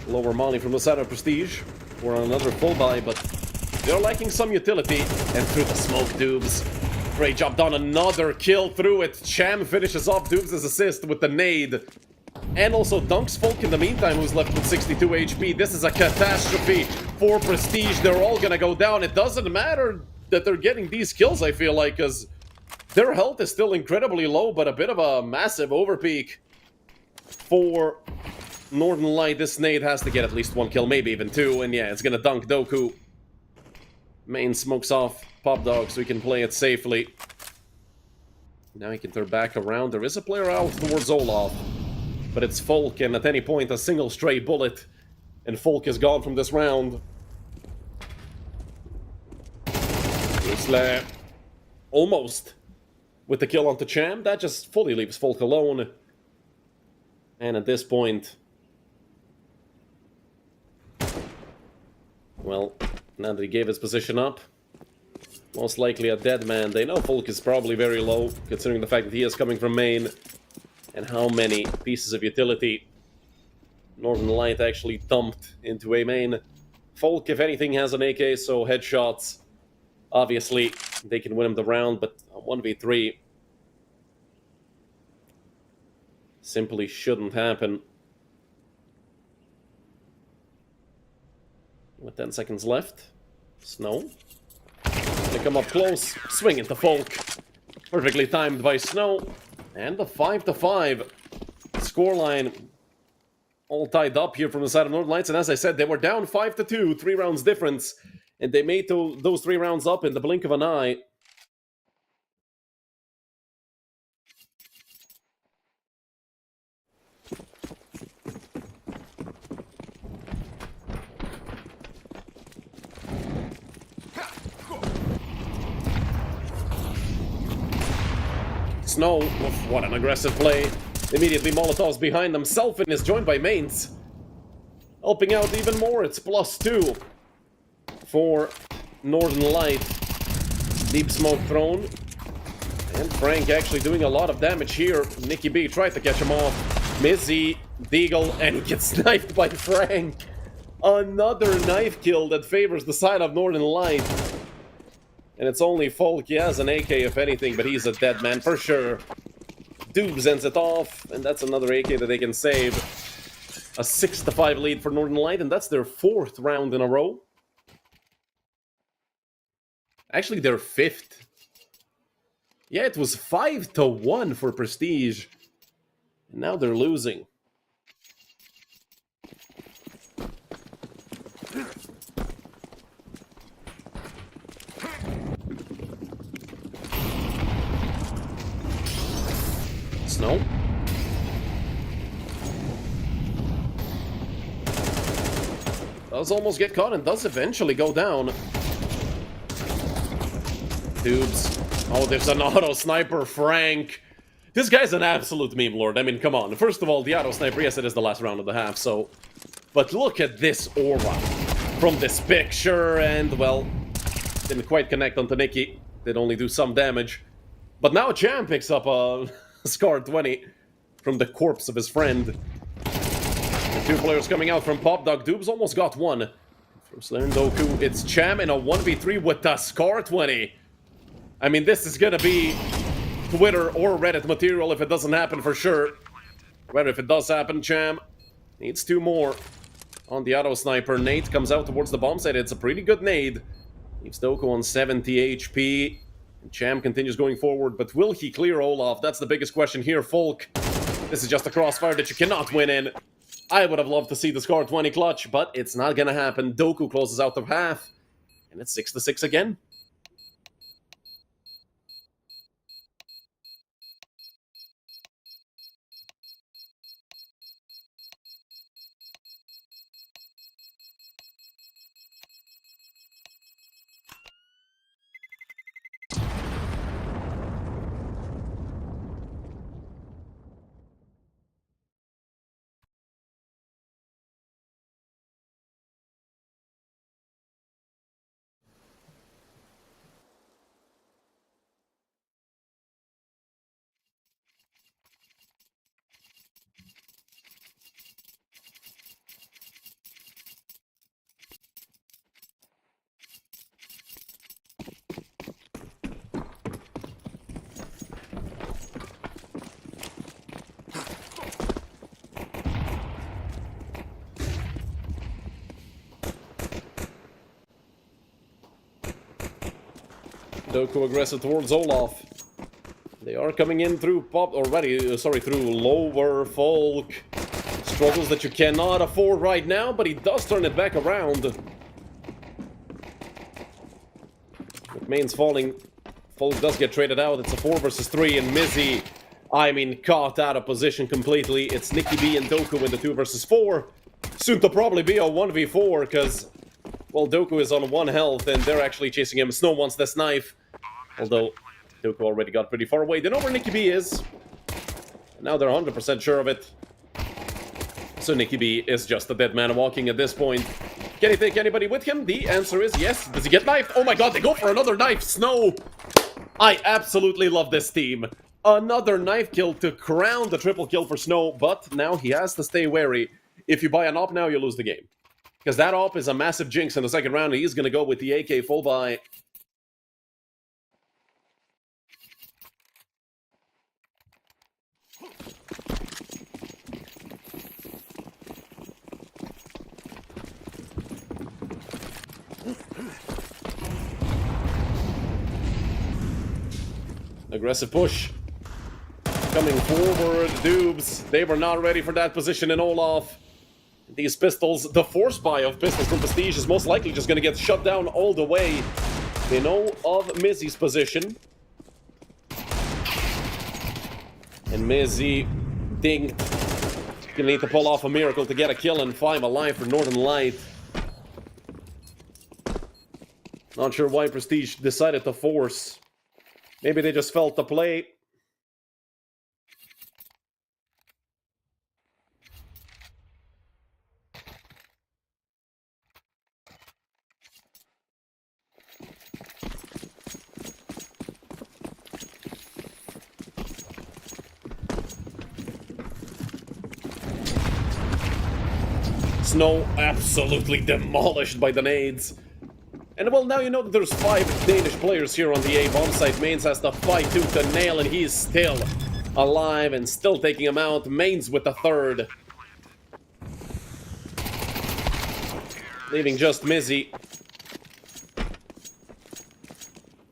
Lower Molly from the side of Prestige. We're on another full buy, but they're lacking some utility. And through the smoke, Dubes. Great job done. Another kill through it. Cham finishes off Dubes' assist with the nade. And also dunks Folk in the meantime, who's left with 62 HP. This is a catastrophe for Prestige. They're all gonna go down. It doesn't matter that they're getting these kills, I feel like, because their health is still incredibly low, but a bit of a massive overpeak for Northern Light. This nade has to get at least 1 kill, maybe even 2, and yeah, it's gonna dunk Doku. Main smokes off Pop Dog so he can play it safely. Now he can turn back around. There is a player out towards Olaf, but it's Folk, and at any point a single stray bullet, and Folk is gone from this round. Usle almost with the kill onto Cham. That just fully leaves Folk alone. And at this point, well, now that he gave his position up, most likely a dead man. They know Folk is probably very low, considering the fact that he is coming from main, and how many pieces of utility Northern Light actually dumped into a main. Folk, if anything, has an AK, so headshots, obviously, they can win him the round, but a 1v3 simply shouldn't happen. With 10 seconds left. Snow. They come up close. Swing into Folk. Perfectly timed by Snow. And the 5-5 scoreline all tied up here from the side of Northern Lights. And as I said, they were down 5-2, 3 rounds difference. And they made those 3 rounds up in the blink of an eye. Snow, what an aggressive play. Immediately Molotov's behind them. Selfin is joined by Mains. Helping out even more, it's +2 for Northern Light. Deep smoke thrown. And Frank actually doing a lot of damage here. Nicky B tried to catch him off. Mizzy, Deagle, and he gets sniped by Frank. Another knife kill that favors the side of Northern Light. And it's only Folk. He has an AK if anything, but he's a dead man for sure. Dubes ends it off, and that's another AK that they can save. A 6-5 lead for Northern Light, and that's their 4th round in a row. Actually, their 5th. Yeah, it was 5-1 for Prestige. And now they're losing. Snow. Does almost get caught and does eventually go down. Dubes. Oh, there's an auto sniper, Frank. This guy's an absolute meme lord. I mean, come on. First of all, the auto sniper, yes, it is the last round of the half, so... But look at this aura from this picture, and, well, didn't quite connect onto Nicky. Did only do some damage. But now Jam picks up a Scar 20 from the corpse of his friend. The 2 players coming out from Pop Dog. Dubes almost got one. From Slayer and Doku, it's Cham in a 1v3 with the Scar 20. I mean, this is gonna be Twitter or Reddit material if it doesn't happen for sure. But if it does happen, Cham needs 2 more on the auto sniper. Nate comes out towards the bomb site. It's a pretty good nade. Leaves Doku on 70 HP. And Cham continues going forward, but will he clear Olaf? That's the biggest question here, Folk. This is just a crossfire that you cannot win in. I would have loved to see the Scar 20 clutch, but it's not gonna happen. Doku closes out of half, and it's 6-6 again. Doku aggressive towards Olaf. They are coming in through pop already. Through lower. Folk struggles that you cannot afford right now, but he does turn it back around. With mains falling, Folk does get traded out. It's a 4 versus 3, and Mizzy, I mean, caught out of position completely. It's Nicky B and Doku in the 2 versus 4. Soon to probably be a 1v4, because, well, Doku is on 1 health, and they're actually chasing him. Snow wants this knife. Although, Doku already got pretty far away. They know where Nicky B is. Now they're 100% sure of it. So Nicky B is just a dead man walking at this point. Can he take anybody with him? The answer is yes. Does he get knifed? Oh my god, they go for another knife. Snow! I absolutely love this team. Another knife kill to crown the triple kill for Snow, but now he has to stay wary. If you buy an op now, you lose the game. Because that op is a massive jinx in the second round, and he's going to go with the AK full buy. Aggressive push. Coming forward, Dubes. They were not ready for that position in Olaf. These pistols, the force buy of pistols from Prestige is most likely just going to get shut down all the way. They know of Mizzy's position. And Mizzy dinked. Gonna need to pull off a miracle to get a kill and 5 alive for Northern Light. Not sure why Prestige decided to force. Maybe they just felt the play. Snow absolutely demolished by the nades. And well, now you know that there's 5 Danish players here on the A bomb site. Mains has to fight tooth and nail, and he's still alive and still taking him out. Mains with the 3rd. Leaving just Mizzy.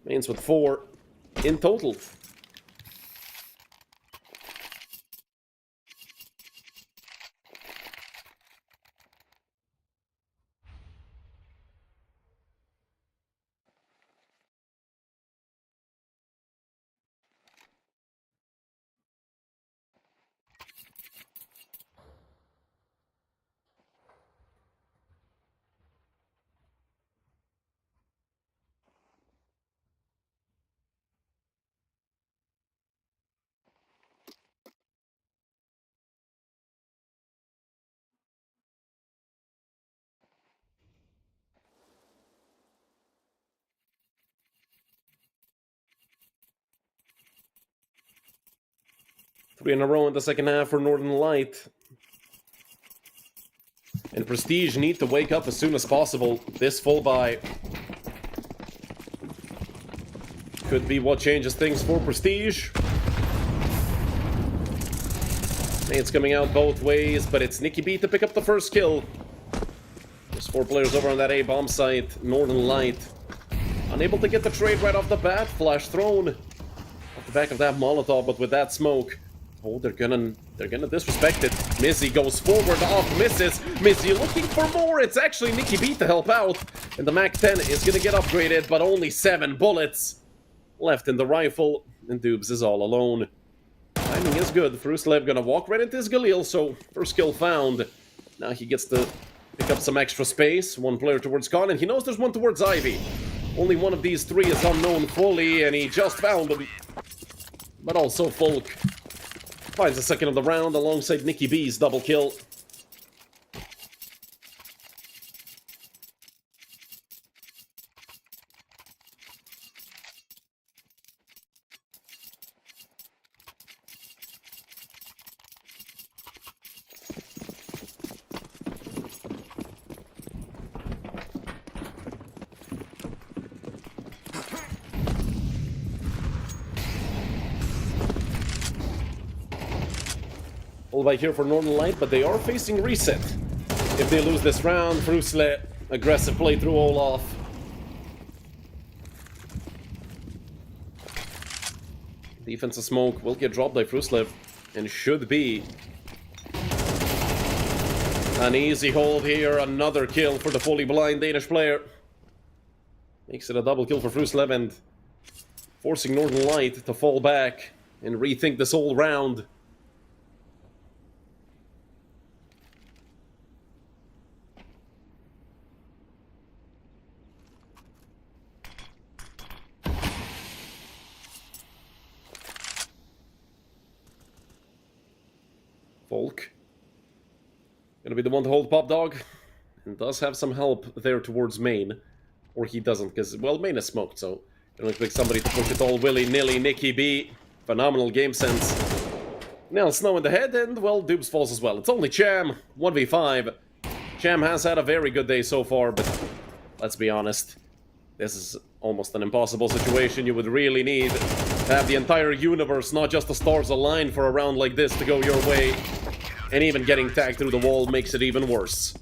Mains with 4 in total. Three in a row in the second half for Northern Light. And Prestige need to wake up as soon as possible. This full buy could be what changes things for Prestige. It's coming out both ways, but it's Nicky B to pick up the first kill. There's 4 players over on that A bomb site. Northern Light unable to get the trade right off the bat. Flash thrown off the back of that Molotov, but with that smoke. Oh, they're gonna disrespect it. Mizzy goes forward, off misses. Mizzy looking for more. It's actually Nicky B to help out. And the MAC-10 is gonna get upgraded, but only 7 bullets left in the rifle. And Dubes is all alone. Timing is good. Fruslev gonna walk right into his Galil, so first kill found. Now he gets to pick up some extra space. 1 player towards Khan, and he knows there's 1 towards Ivy. Only one of these 3 is unknown fully, and he just found him. But also Folk finds the second of the round alongside Nicky B's double kill. All right here for Northern Light, but they are facing reset. If they lose this round, Frusle, aggressive play through Olaf. Defensive smoke will get dropped by Fruslev, and should be an easy hold here. Another kill for the fully blind Danish player. Makes it a double kill for Fruslev and forcing Northern Light to fall back and rethink this whole round. Folk gonna be the one to hold Pop Dog, and does have some help there towards Main. Or he doesn't, because, well, Main is smoked, so you don't expect somebody to push it all willy-nilly. Nicky B, phenomenal game sense. Now Snow in the head, and, well, Dubes falls as well. It's only Cham, 1v5. Cham has had a very good day so far, but let's be honest, this is almost an impossible situation. You would really need to have the entire universe, not just the stars align for a round like this to go your way. And even getting tagged through the wall makes it even worse.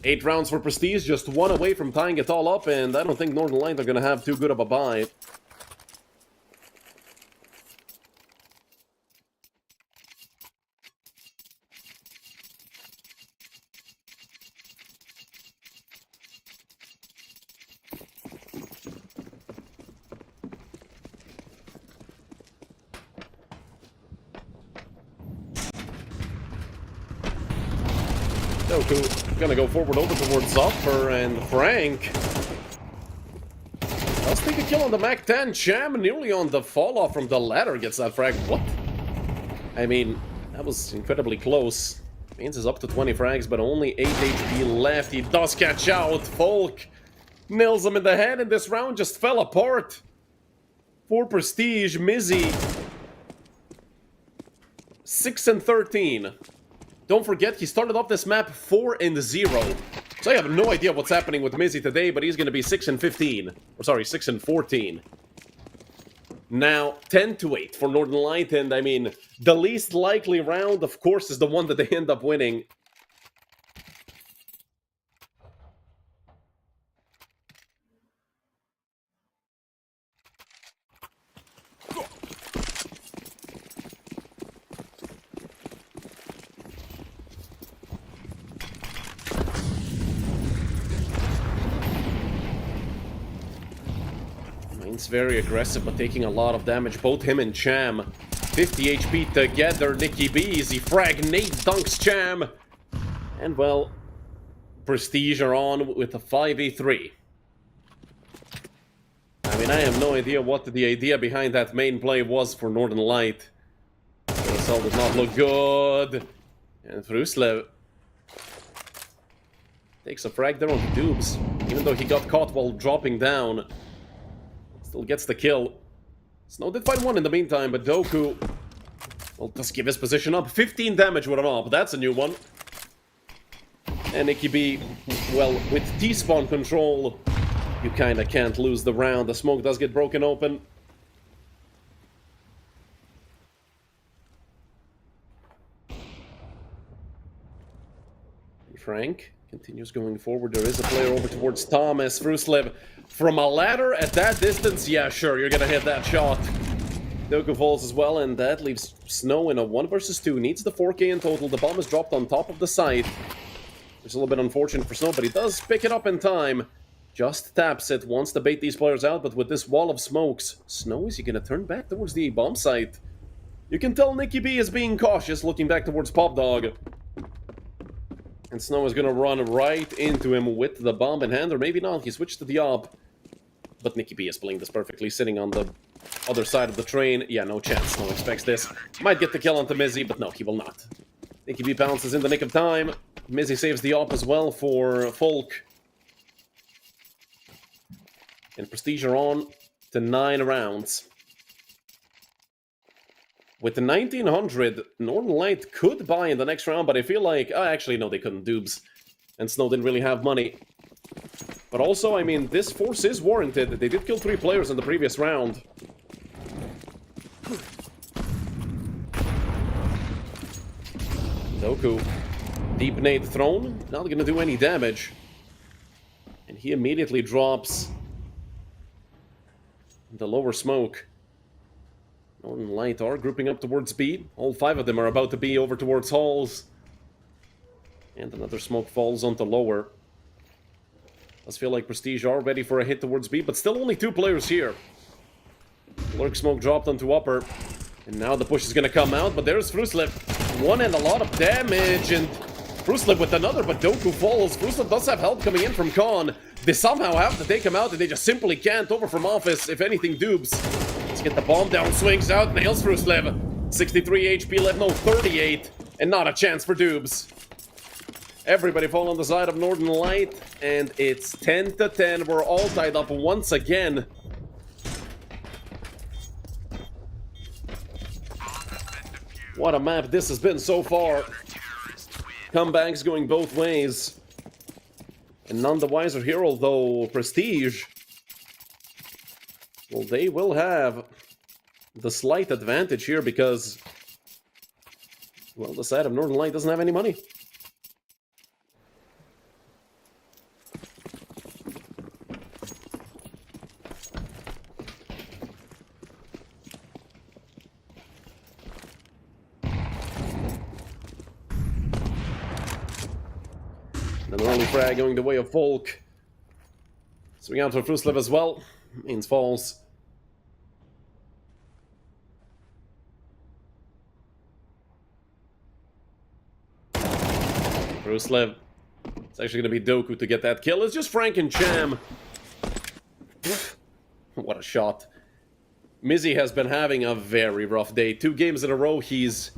8 rounds for Prestige, just 1 away from tying it all up, and I don't think Northern Light are going to have too good of a buy. Doku gonna go forward over towards Zopper, and Frank. Let's take a kill on the Mac 10. Cham nearly on the fall off from the ladder gets that frag. What? I mean, that was incredibly close. Means is up to 20 frags, but only 8 HP left. He does catch out. Folk nails him in the head, and this round just fell apart. For Prestige, Mizzy 6 and 13. Don't forget, he started off this map 4 and 0. So I have no idea what's happening with Mizzy today, but he's going to be 6 and 15. Or sorry, 6 and 14. Now, 10 to 8 for Northern Light, and I mean, the least likely round, of course, is the one that they end up winning. It's very aggressive, but taking a lot of damage. Both him and Cham. 50 HP together. Nicky B, easy frag. Nate dunks Cham. And, well, Prestige are on with a 5v3. I mean, I have no idea what the idea behind that main play was for Northern Light. ASL does not look good. And Fruslev takes a frag there on the Dubes. Even though he got caught while dropping down. Still gets the kill. Snow did find one in the meantime, but Doku will just give his position up. 15 damage with an AWP, that's a new one. And Nicky B, well, with T-spawn control, you kinda can't lose the round. The smoke does get broken open. Frank continues going forward. There is a player over towards Thomas. Fruslev from a ladder at that distance. Yeah, sure, you're gonna hit that shot. Doku falls as well, and that leaves Snow in a 1 versus 2. Needs the 4K in total. The bomb is dropped on top of the site. It's a little bit unfortunate for Snow, but he does pick it up in time. Just taps it, wants to bait these players out, but with this wall of smokes, Snow, is he gonna turn back towards the bomb site? You can tell Nicky B is being cautious, looking back towards Pop Dog. And Snow is gonna run right into him with the bomb in hand, or maybe not, he switched to the AWP. But Nicky B is playing this perfectly, sitting on the other side of the train. Yeah, no chance, Snow expects this. Might get the kill onto Mizzy, but no, he will not. Nicky B pounces in the nick of time. Mizzy saves the AWP as well for Folk. And Prestige are on to 9 rounds. With the 1900, Northern Light could buy in the next round, but I feel like... actually, no, they couldn't. Dubes and Snow didn't really have money. But also, I mean, this force is warranted. They did kill 3 players in the previous round. Doku. Deep nade thrown. Not gonna do any damage. And he immediately drops the lower smoke. Northern Light are grouping up towards B. All 5 of them are about to be over towards halls. And another smoke falls onto lower. Does feel like Prestige are ready for a hit towards B, but still only 2 players here. Lurk smoke dropped onto upper. And now the push is gonna come out, but there's Fruslev. 1 and a lot of damage, and Fruslev with another, but Doku falls. Fruslev does have help coming in from Khan. They somehow have to take him out, and they just simply can't. Over from office, if anything, Dubes. Let's get the bomb down, swings out, nails Fruslev. 63 HP left, no, 38. And not a chance for Dubes. Everybody fall on the side of Northern Light, and it's 10 to 10. We're all tied up once again. What a map this has been so far. Comebacks going both ways. And none the wiser here, although Prestige, well, they will have the slight advantage here because, well, the side of Northern Light doesn't have any money. And an early frag going the way of Folk. Swing out for Fruslev as well. Means falls. Fruslev It's actually going to be Doku to get that kill. It's just Frank and Cham. What a shot. Mizzy has been having a very rough day. 2 games in a row, he's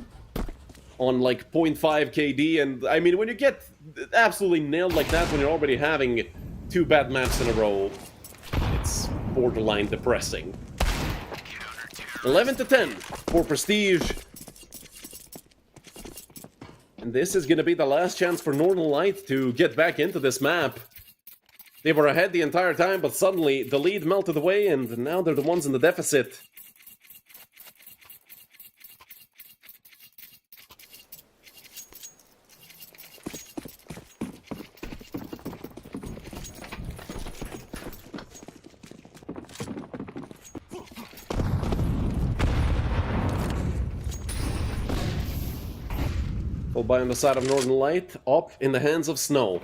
on like 0.5 KD. And I mean, when you get absolutely nailed like that, when you're already having 2 bad maps in a row, it's borderline depressing. 11-10 for Prestige. And this is going to be the last chance for Northern Light to get back into this map. They were ahead the entire time, but suddenly the lead melted away, and now they're the ones in the deficit. Full buy on the side of Northern Light, up in the hands of Snow.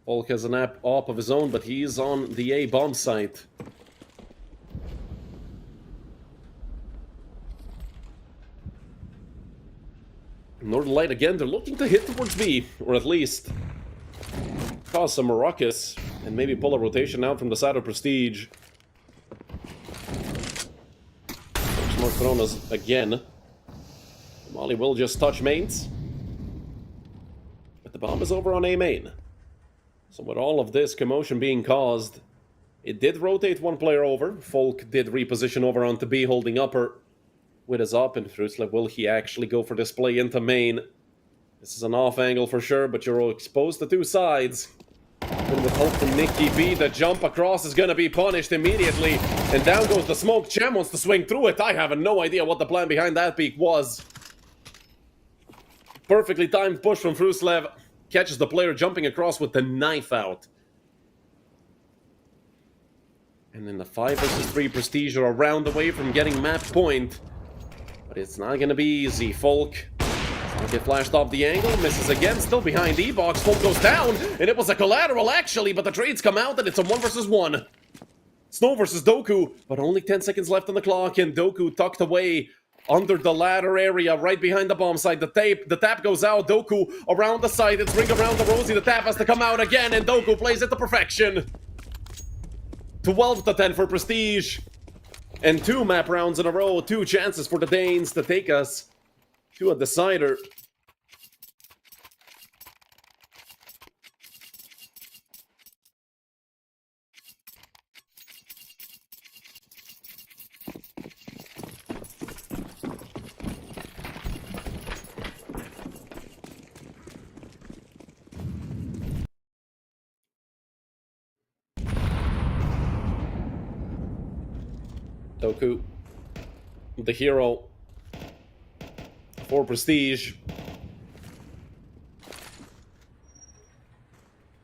Volk has an app op of his own, but he's on the A bomb site. Northern Light again, they're looking to hit towards B, or at least cause some ruckus, and maybe pull a rotation out from the side of Prestige. More Thronas again. Molly will just touch mains. But the bomb is over on A main. So with all of this commotion being caused, it did rotate 1 player over. Folk did reposition over onto B, holding upper with his up, and Fruslev, will he actually go for this play into main? This is an off angle for sure, but you're exposed to 2 sides. And with hope from Nicky B, the jump across is going to be punished immediately. And down goes the smoke. Cham wants to swing through it. I have no idea what the plan behind that peek was. Perfectly timed push from Fruslev. Catches the player jumping across with the knife out. And then the 5 versus 3 Prestige are a round away from getting map point. But it's not going to be easy. Folk get flashed off the angle, misses again, still behind E-Box. Folk goes down, and it was a collateral actually, but the trades come out and it's a 1 versus 1. Snow versus Doku, but only 10 seconds left on the clock, and Doku tucked away under the ladder area, right behind the bomb site. The tap goes out. Doku around the site. It's ring around the Rosie. The tap has to come out again, and Doku plays it to perfection. 12-10 for Prestige. And 2 map rounds in a row. 2 chances for the Danes to take us to a decider. Doku, the hero for Prestige.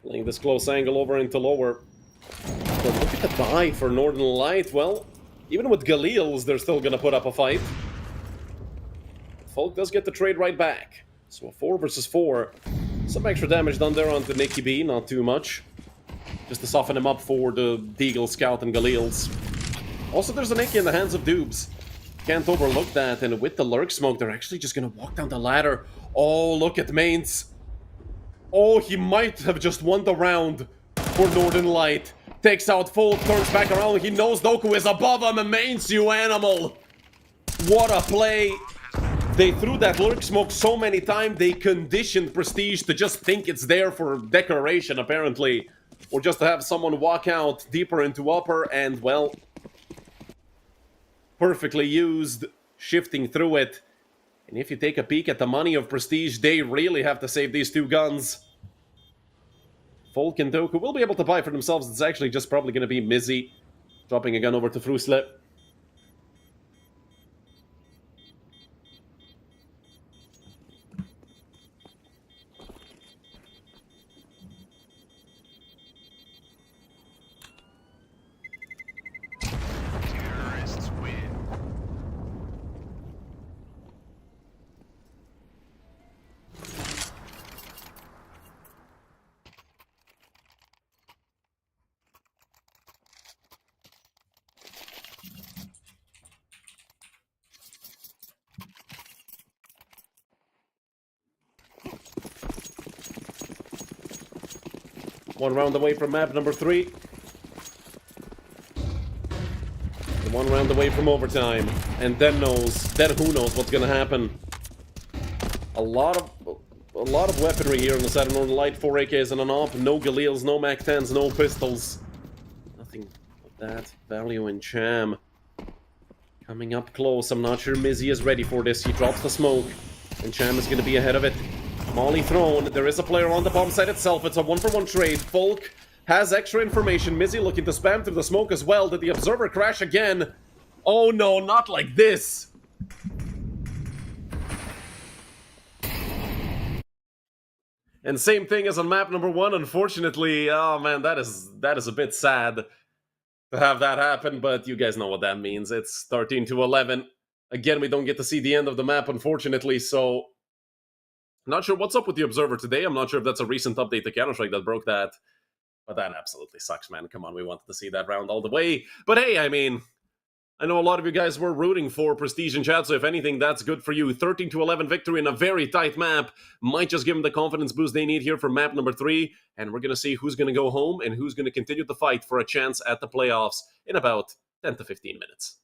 Playing this close angle over into lower. But look at the buy for Northern Light. Well, even with Galils, they're still going to put up a fight. Folk does get the trade right back. So a 4 versus 4. Some extra damage done there onto Nicky B, not too much. Just to soften him up for the Deagle, Scout, and Galils. Also, there's a Nicky in the hands of Dubes. Can't overlook that, and with the lurk smoke, they're actually just gonna walk down the ladder. Oh, look at Mains. Oh, he might have just won the round for Northern Light. Takes out Folk, turns back around, he knows Doku is above him, and Mains, you animal! What a play! They threw that lurk smoke so many times, they conditioned Prestige to just think it's there for decoration, apparently. Or just to have someone walk out deeper into upper, and, well, perfectly used, shifting through it. And if you take a peek at the money of Prestige, they really have to save these 2 guns. Folk and Doku will be able to buy for themselves. It's actually just probably going to be Mizzy dropping a gun over to Frusle. One round away from map number 3. One round away from overtime. And then who knows what's gonna happen. A lot of weaponry here on the side of Northern Light. 4 AKs and an AWP. No Galils, no MAC-10s, no pistols. Nothing of that value in Cham. Coming up close. I'm not sure Mizzy is ready for this. He drops the smoke. And Cham is going to be ahead of it. Molly thrown. There is a player on the bomb site itself. It's a 1-for-1 trade. Folk has extra information. Mizzy looking to spam through the smoke as well. Did the observer crash again? Oh no, not like this. And same thing as on map number 1, unfortunately. Oh man, that is a bit sad to have that happen, but you guys know what that means. It's 13-11. Again, we don't get to see the end of the map, unfortunately, so not sure what's up with the observer today. I'm not sure if that's a recent update to Counter-Strike that broke that, but that absolutely sucks, man. Come on, we wanted to see that round all the way. But hey, I mean, I know a lot of you guys were rooting for Prestige in chat, so if anything, that's good for you. 13-11 victory in a very tight map. Might just give them the confidence boost they need here for map number 3, and we're going to see who's going to go home and who's going to continue to fight for a chance at the playoffs in about 10 to 15 minutes.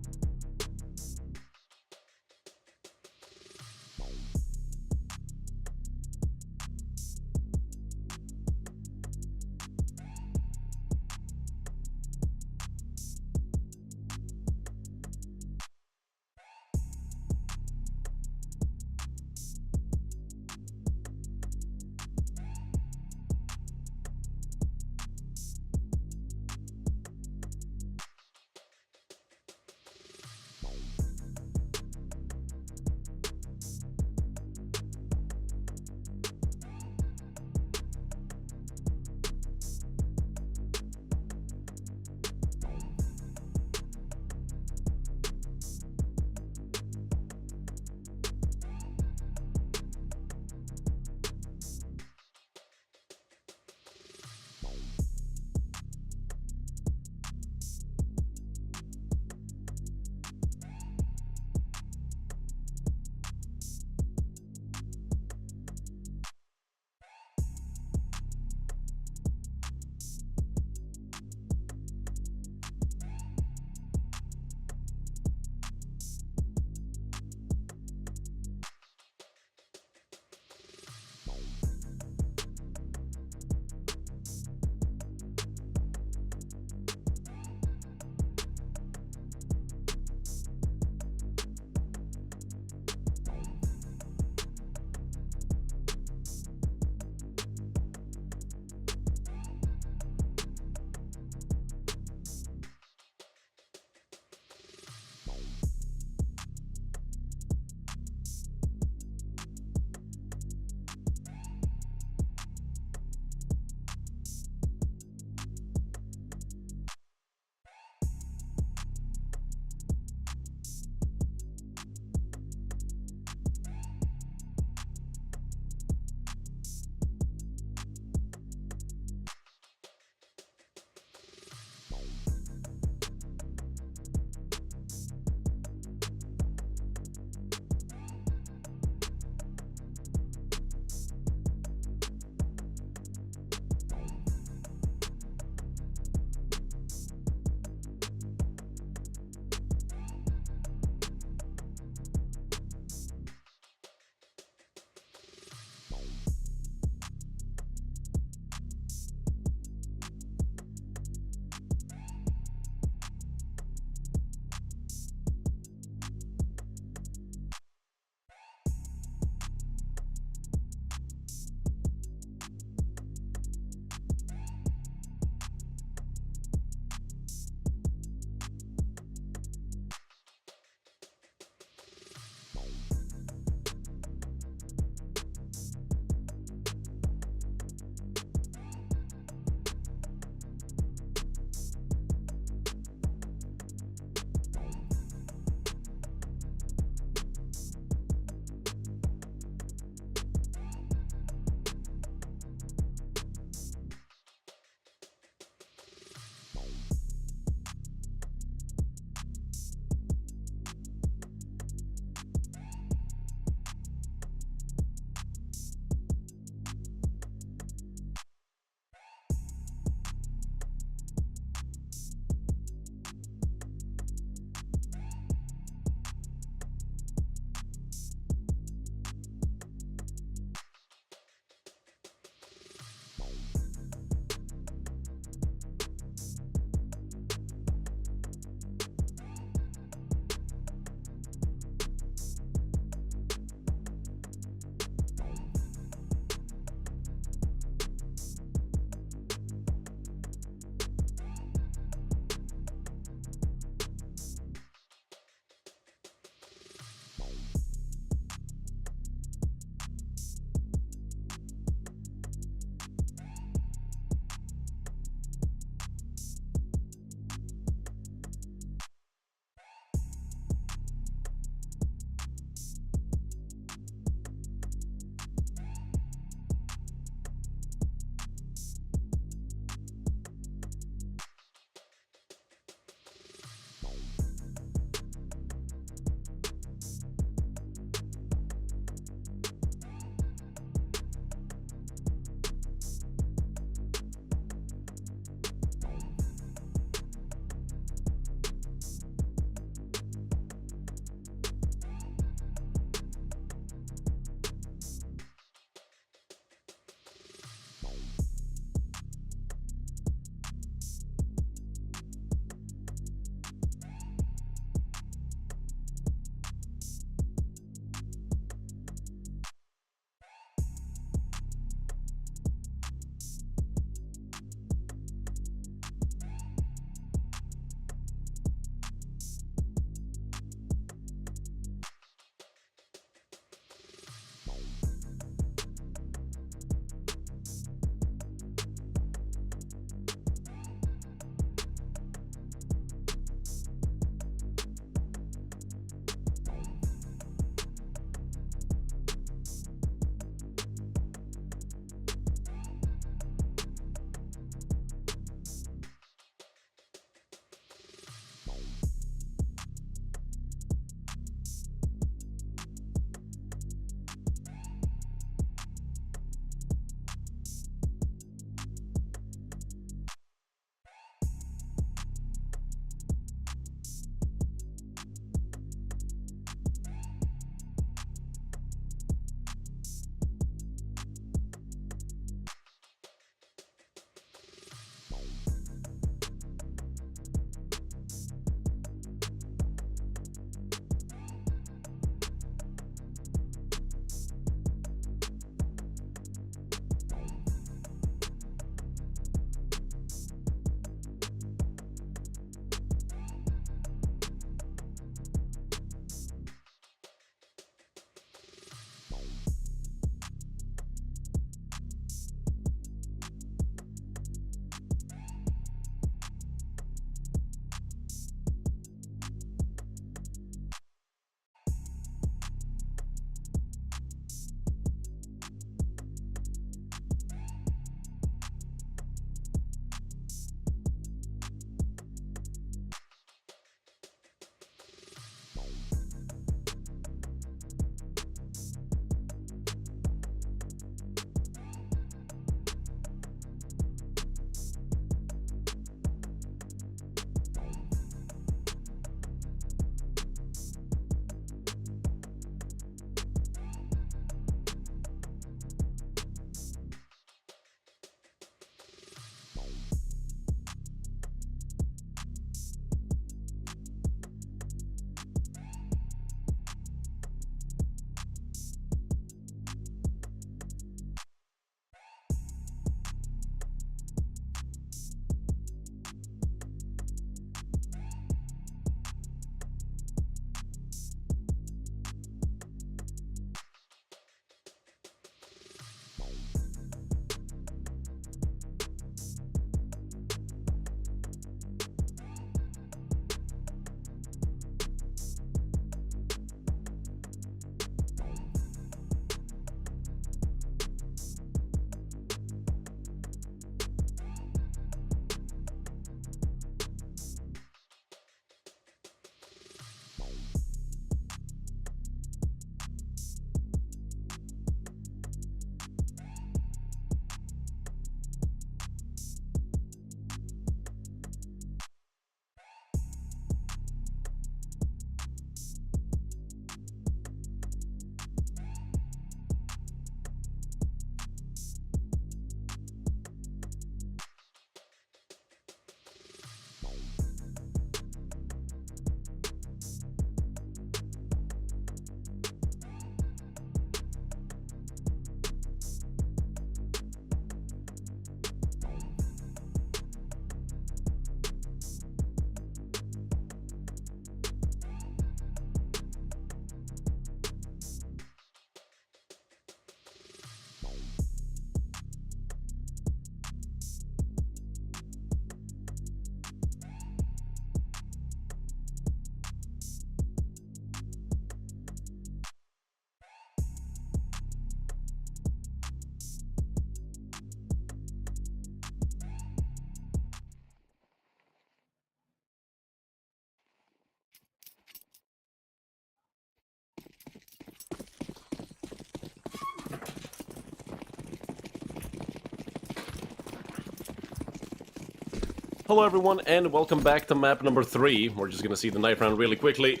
Hello everyone, and welcome back to map number 3. We're just gonna see the knife round really quickly.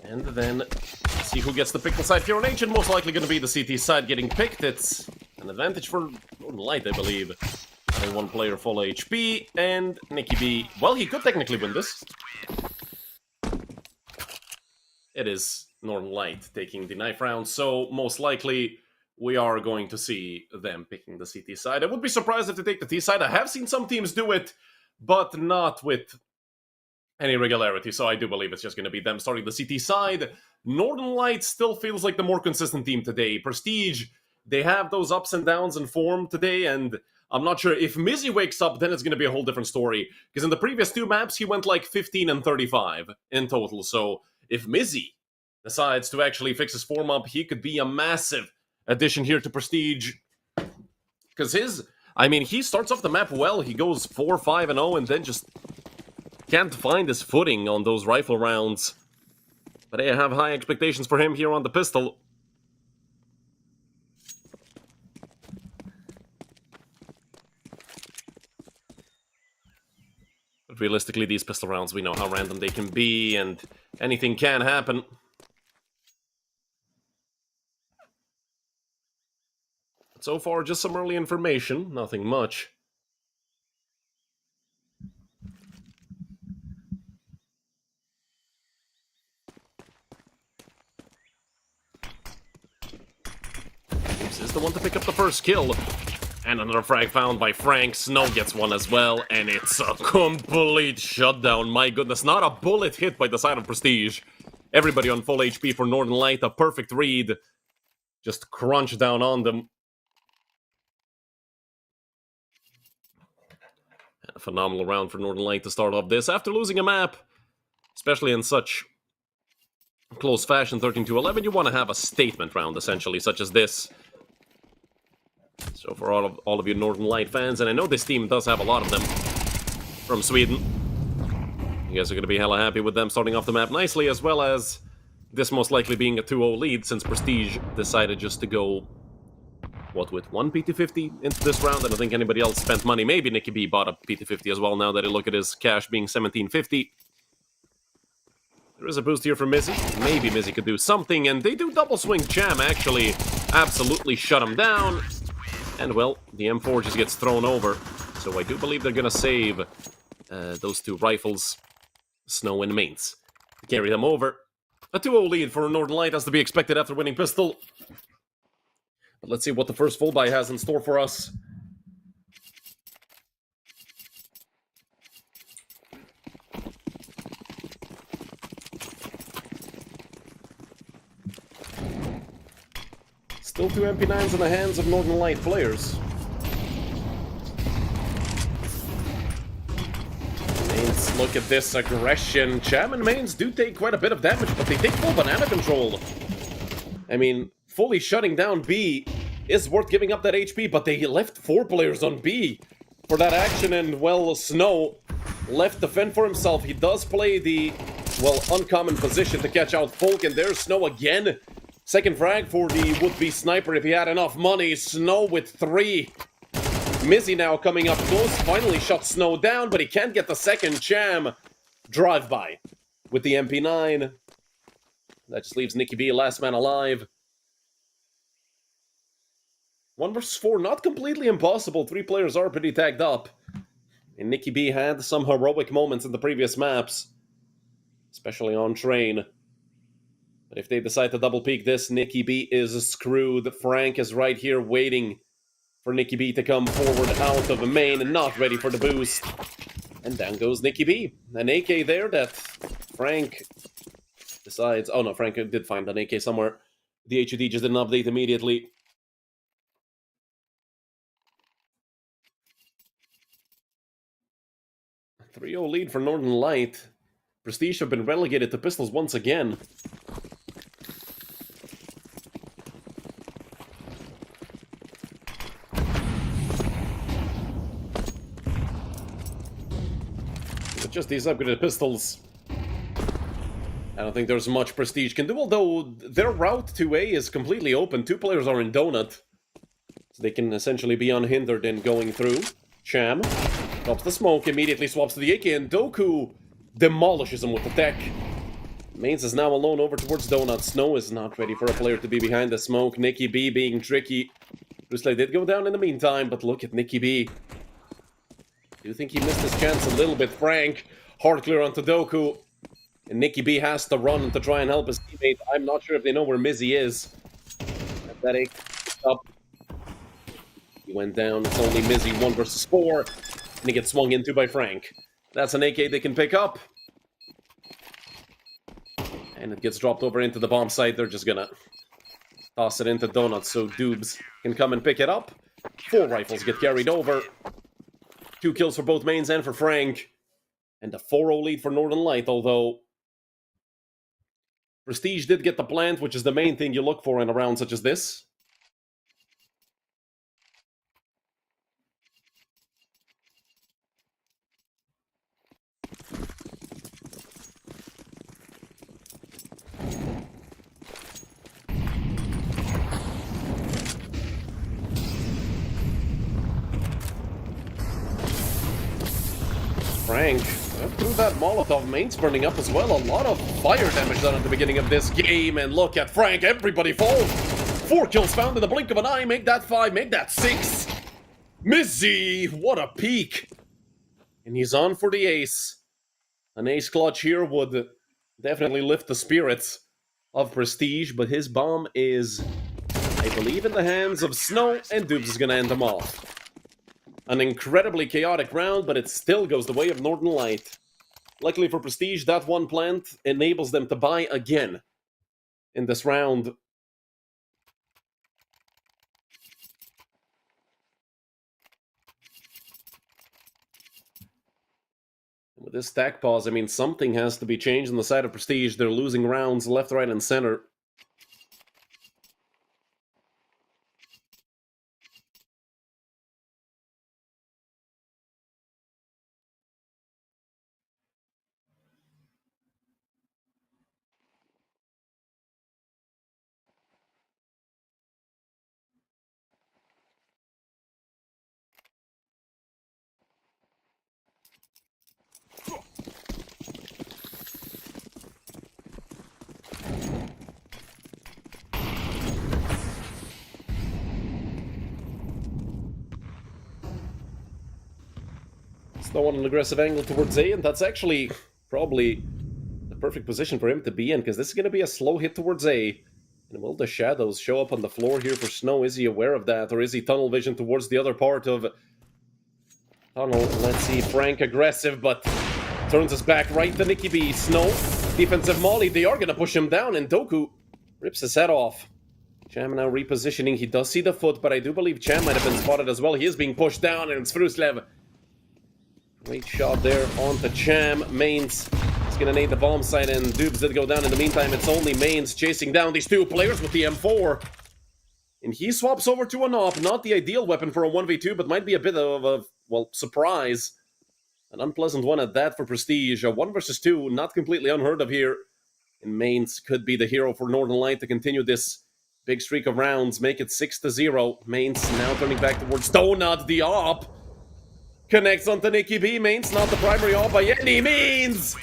And then see who gets the pick the side here on H, and most likely gonna be the CT side getting picked. It's an advantage for Northern Light, I believe. Having one player full HP, and Nicky B, well, he could technically win this. It is Northern Light taking the knife round, so most likely we are going to see them picking the CT side. I would be surprised if they take the T side. I have seen some teams do it, but not with any regularity, so I do believe it's just going to be them starting the CT side. Northern Light still feels like the more consistent team today. Prestige, they have those ups and downs in form today, and I'm not sure if Mizzy wakes up, then it's going to be a whole different story. Because in the previous 2 maps, he went like 15 and 35 in total, so if Mizzy decides to actually fix his form up, he could be a massive addition here to Prestige. Because he starts off the map well. He goes 4-5-0 and then just can't find his footing on those rifle rounds. But I have high expectations for him here on the pistol. But realistically, these pistol rounds, we know how random they can be, and anything can happen. So far, just some early information, nothing much. This is the one to pick up the first kill. And another frag found by Frank. Snow gets one as well, and it's a complete shutdown. My goodness, not a bullet hit by the side of Prestige. Everybody on full HP for Northern Light, a perfect read. Just crunch down on them. A phenomenal round for Northern Light to start off this. After losing a map, especially in such close fashion, 13-11, you want to have a statement round, essentially, such as this. So for all of you Northern Light fans, and I know this team does have a lot of them from Sweden, you guys are going to be hella happy with them starting off the map nicely, as well as this most likely being a 2-0 lead, since Prestige decided just to go with 1 PT50 into this round. I don't think anybody else spent money. Maybe Nicky B bought a PT50 as well, now that I look at his cash being 1750. There is a boost here for Mizzy. Maybe Mizzy could do something, and they do double swing Jam, actually. Absolutely shut him down. And, well, the M4 just gets thrown over. So I do believe they're gonna save those 2 rifles, Snow and Mains, to carry them over. A 2-0 lead for Northern Light, as to be expected after winning pistol. But let's see what the first full buy has in store for us. Still 2 MP9s in the hands of Northern Light players. Mains, look at this aggression. Cham and Mains do take quite a bit of damage, but they take full banana control. I mean, fully shutting down B is worth giving up that HP, but they left 4 players on B for that action, and, well, Snow left to fend for himself. He does play the, well, uncommon position to catch out Folk, and there's Snow again. Second frag for the would-be sniper if he had enough money. Snow with 3. Mizzy now coming up close, finally shuts Snow down, but he can't get the second. Cham drive-by with the MP9. That just leaves Nicky B last man alive. 1 versus 4, not completely impossible. 3 players are pretty tagged up. And Nicky B had some heroic moments in the previous maps, especially on train. But if they decide to double peek this, Nicky B is screwed. Frank is right here waiting for Nicky B to come forward out of a main and not ready for the boost. And down goes Nicky B. An AK there that Frank decides... Oh no, Frank did find an AK somewhere. The HUD just didn't update immediately. A 3-0 lead for Northern Light. Prestige have been relegated to pistols once again. With just these upgraded pistols, I don't think there's much Prestige can do, although their route to A is completely open. 2 players are in Donut, so they can essentially be unhindered in going through. Cham Drops the smoke, immediately swaps to the AK, and Doku demolishes him with the tech. Mains is now alone over towards Donut. Snow is not ready for a player to be behind the smoke. Nicky B being tricky. Bruce did go down in the meantime, but look at Nicky B. Do you think he missed his chance a little bit? Frank, hard clear onto Doku. And Nicky B has to run to try and help his teammate. I'm not sure if they know where Mizzy is. That AK up. He went down. It's only Mizzy 1 versus 4. And he gets swung into by Frank. That's an AK they can pick up. And it gets dropped over into the bomb site. They're just gonna toss it into Donuts so Doobs can come and pick it up. 4 rifles get carried over. 2 kills for both mains and for Frank. And a 4-0 lead for Northern Light, although Prestige did get the plant, which is the main thing you look for in a round such as this. Frank, through that Molotov, main's burning up as well. A lot of fire damage done at the beginning of this game. And look at Frank, everybody falls. 4 kills found in the blink of an eye. Make that 5, make that 6. Mizzy, what a peak. And he's on for the ace. An ace clutch here would definitely lift the spirits of Prestige, but his bomb is, I believe, in the hands of Snow, and Dubs is going to end them off. An incredibly chaotic round, but it still goes the way of Northern Light. Luckily for Prestige, that one plant enables them to buy again in this round. With this stack pause, I mean, something has to be changed on the side of Prestige. They're losing rounds left, right, and center. Snow on an aggressive angle towards A, and that's actually probably the perfect position for him to be in, because this is going to be a slow hit towards A. And will the shadows show up on the floor here for Snow? Is he aware of that, or is he tunnel vision towards the other part of tunnel? Let's see, Frank aggressive, but turns his back right to Nicky B. Snow, defensive molly, they are going to push him down, and Doku rips his head off. Cham now repositioning, he does see the foot, but I do believe Cham might have been spotted as well. He is being pushed down, and it's Fruslev. Great shot there onto Cham. Mains is going to need the bomb site, and Dubs did go down. In the meantime, it's only Mains chasing down these 2 players with the M4. And he swaps over to an AWP. Not the ideal weapon for a 1v2, but might be a bit of a, well, surprise. An unpleasant one at that for Prestige. A 1 versus 2, not completely unheard of here. And Mains could be the hero for Northern Light to continue this big streak of rounds. Make it 6-0. Mains now turning back towards Donut, the AWP. Connects onto Nicky B. Mains not the primary AWP by any means.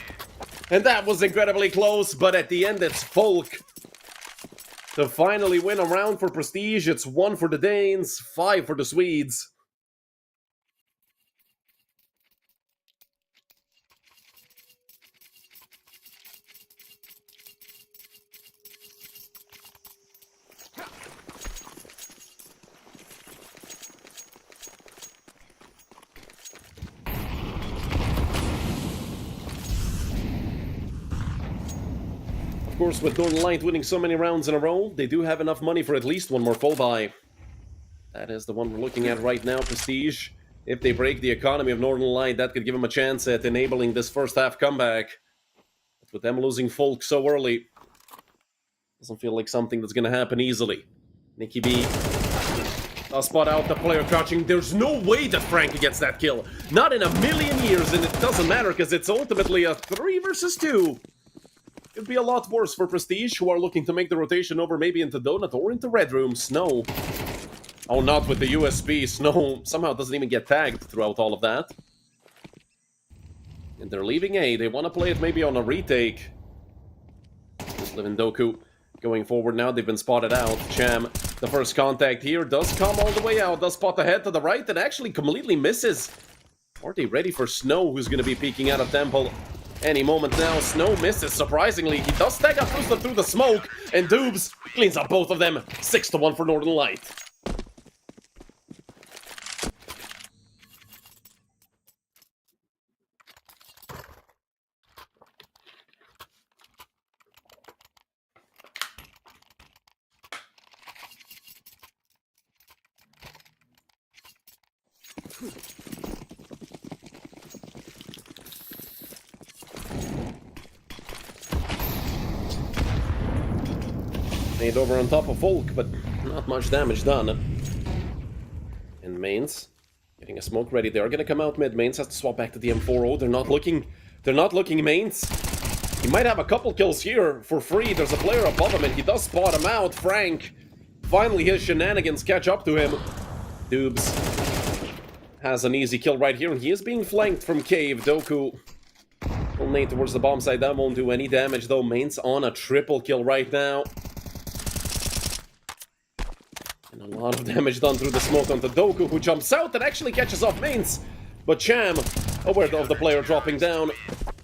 And that was incredibly close, but at the end it's Folk to finally win a round for Prestige. It's 1 for the Danes, 5 for the Swedes. Of course, with Northern Light winning so many rounds in a row, they do have enough money for at least one more full buy. That is the one we're looking at right now, Prestige. If they break the economy of Northern Light, that could give them a chance at enabling this first half comeback. But with them losing Folk so early, doesn't feel like something that's going to happen easily. Nicky B. I'll spot out the player crouching. There's no way that Frankie gets that kill. Not in a million years, and it doesn't matter because it's ultimately a 3 versus 2. It'd be a lot worse for Prestige, who are looking to make the rotation over maybe into Donut or into Red Room. Snow. Oh, not with the USB. Snow somehow doesn't even get tagged throughout all of that. And they're leaving A. They want to play it maybe on a retake. Just living Doku going forward now. They've been spotted out. Cham, the first contact here, does come all the way out. Does spot the head to the right and actually completely misses. Are they ready for Snow, who's going to be peeking out of Temple any moment now? Snow misses, surprisingly. He does tag up through the smoke, and Doobs cleans up both of them. 6-1 for Northern Light. Made over on top of Volk, but not much damage done. And Mains getting a smoke ready. They are gonna come out mid. Mains has to swap back to the M4. Oh, they're not looking Mains. He might have a couple kills here for free. There's a player above him and he does spot him out. Frank, finally his shenanigans catch up to him. Doobs has an easy kill right here and he is being flanked from Cave. Doku will nade towards the bomb side. That won't do any damage though. Mains on a triple kill right now. And a lot of damage done through the smoke onto Doku, who jumps out and actually catches off Mains. But Cham, aware of the player dropping down,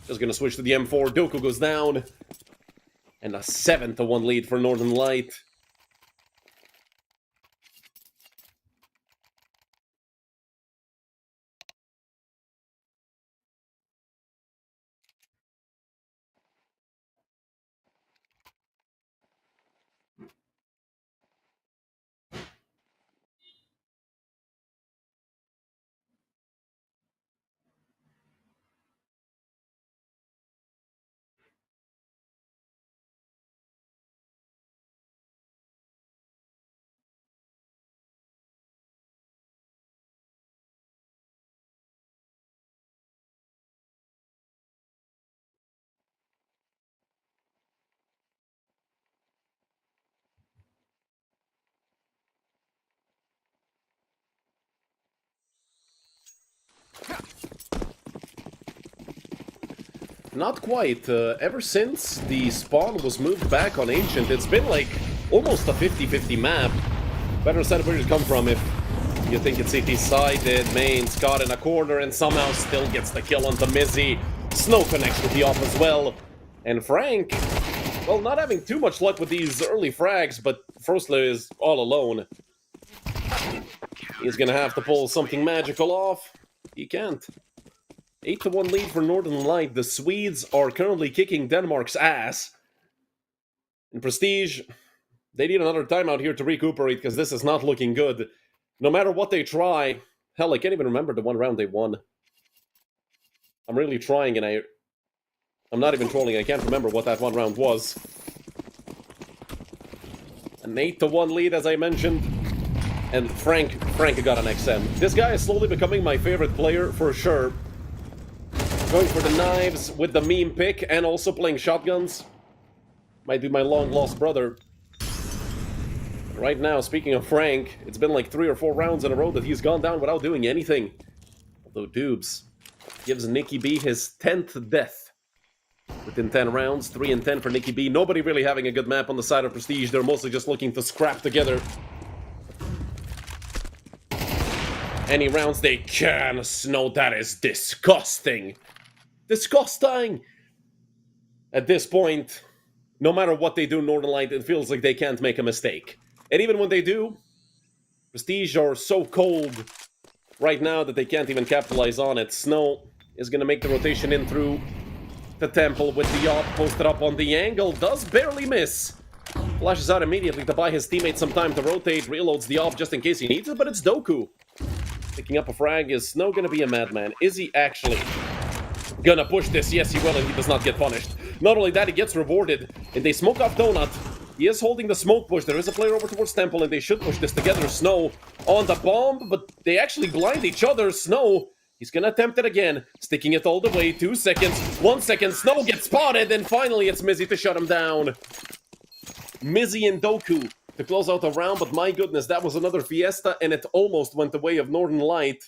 is going to switch to the M4. Doku goes down. And a 7-1 lead for Northern Light. Not quite. Ever since the spawn was moved back on Ancient, it's been like almost a 50-50 map. Better said where you come from if you think it's CT-sided. Mains caught in a corner and somehow still gets the kill onto Mizzy. Snow connects with the off as well. And Frank, well, not having too much luck with these early frags, but Frostler is all alone. He's gonna have to pull something magical off. He can't. 8-1 lead for Northern Light. The Swedes are currently kicking Denmark's ass. In Prestige, they need another timeout here to recuperate because this is not looking good. No matter what they try, hell, I can't even remember the one round they won. I'm really trying and I'm not even trolling. I can't remember what that one round was. An 8-1 lead, as I mentioned. And Frank got an XM. This guy is slowly becoming my favorite player for sure. Going for the knives with the meme pick and also playing shotguns. Might be my long-lost brother. Right now, speaking of Frank, it's been like 3 or 4 rounds in a row that he's gone down without doing anything. Although Doobs gives Nicky B his 10th death. Within 10 rounds, 3 and 10 for Nicky B. Nobody really having a good map on the side of Prestige. They're mostly just looking to scrap together any rounds they can. Snow, that is disgusting. Disgusting! At this point, no matter what they do, Northern Light, it feels like they can't make a mistake. And even when they do, Prestige are so cold right now that they can't even capitalize on it. Snow is going to make the rotation in through the Temple with the yacht posted up on the angle. Does barely miss. Flashes out immediately to buy his teammate some time to rotate. Reloads the off just in case he needs it, but it's Doku. Picking up a frag. Is Snow going to be a madman? Is he actually gonna push this? Yes, he will, and he does not get punished. Not only that, he gets rewarded, and they smoke off Donut. He is holding the smoke push. There is a player over towards Temple, and they should push this together. Snow on the bomb, but they actually blind each other. Snow, he's gonna attempt it again, sticking it all the way. 2 seconds, 1 second. Snow gets spotted, and finally it's Mizzy to shut him down. Mizzy and Doku to close out the round, but my goodness, that was another fiesta, and it almost went the way of Northern Light.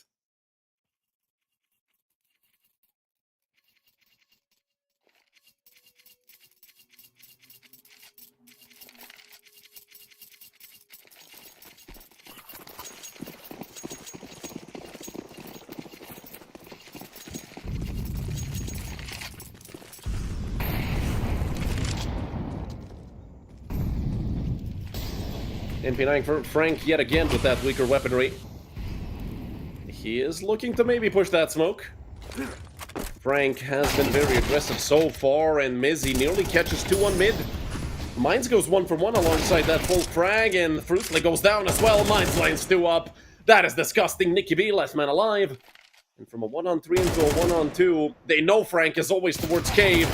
NP9 for Frank yet again with that weaker weaponry. He is looking to maybe push that smoke. Frank has been very aggressive so far, and Mizzy nearly catches 2 on mid. Mines goes 1 for 1 alongside that full frag, and Fruitfly goes down as well. Mines lines 2 up. That is disgusting. Nicky B, last man alive. And from a 1-on-3 into a 1-on-2, they know Frank is always towards cave,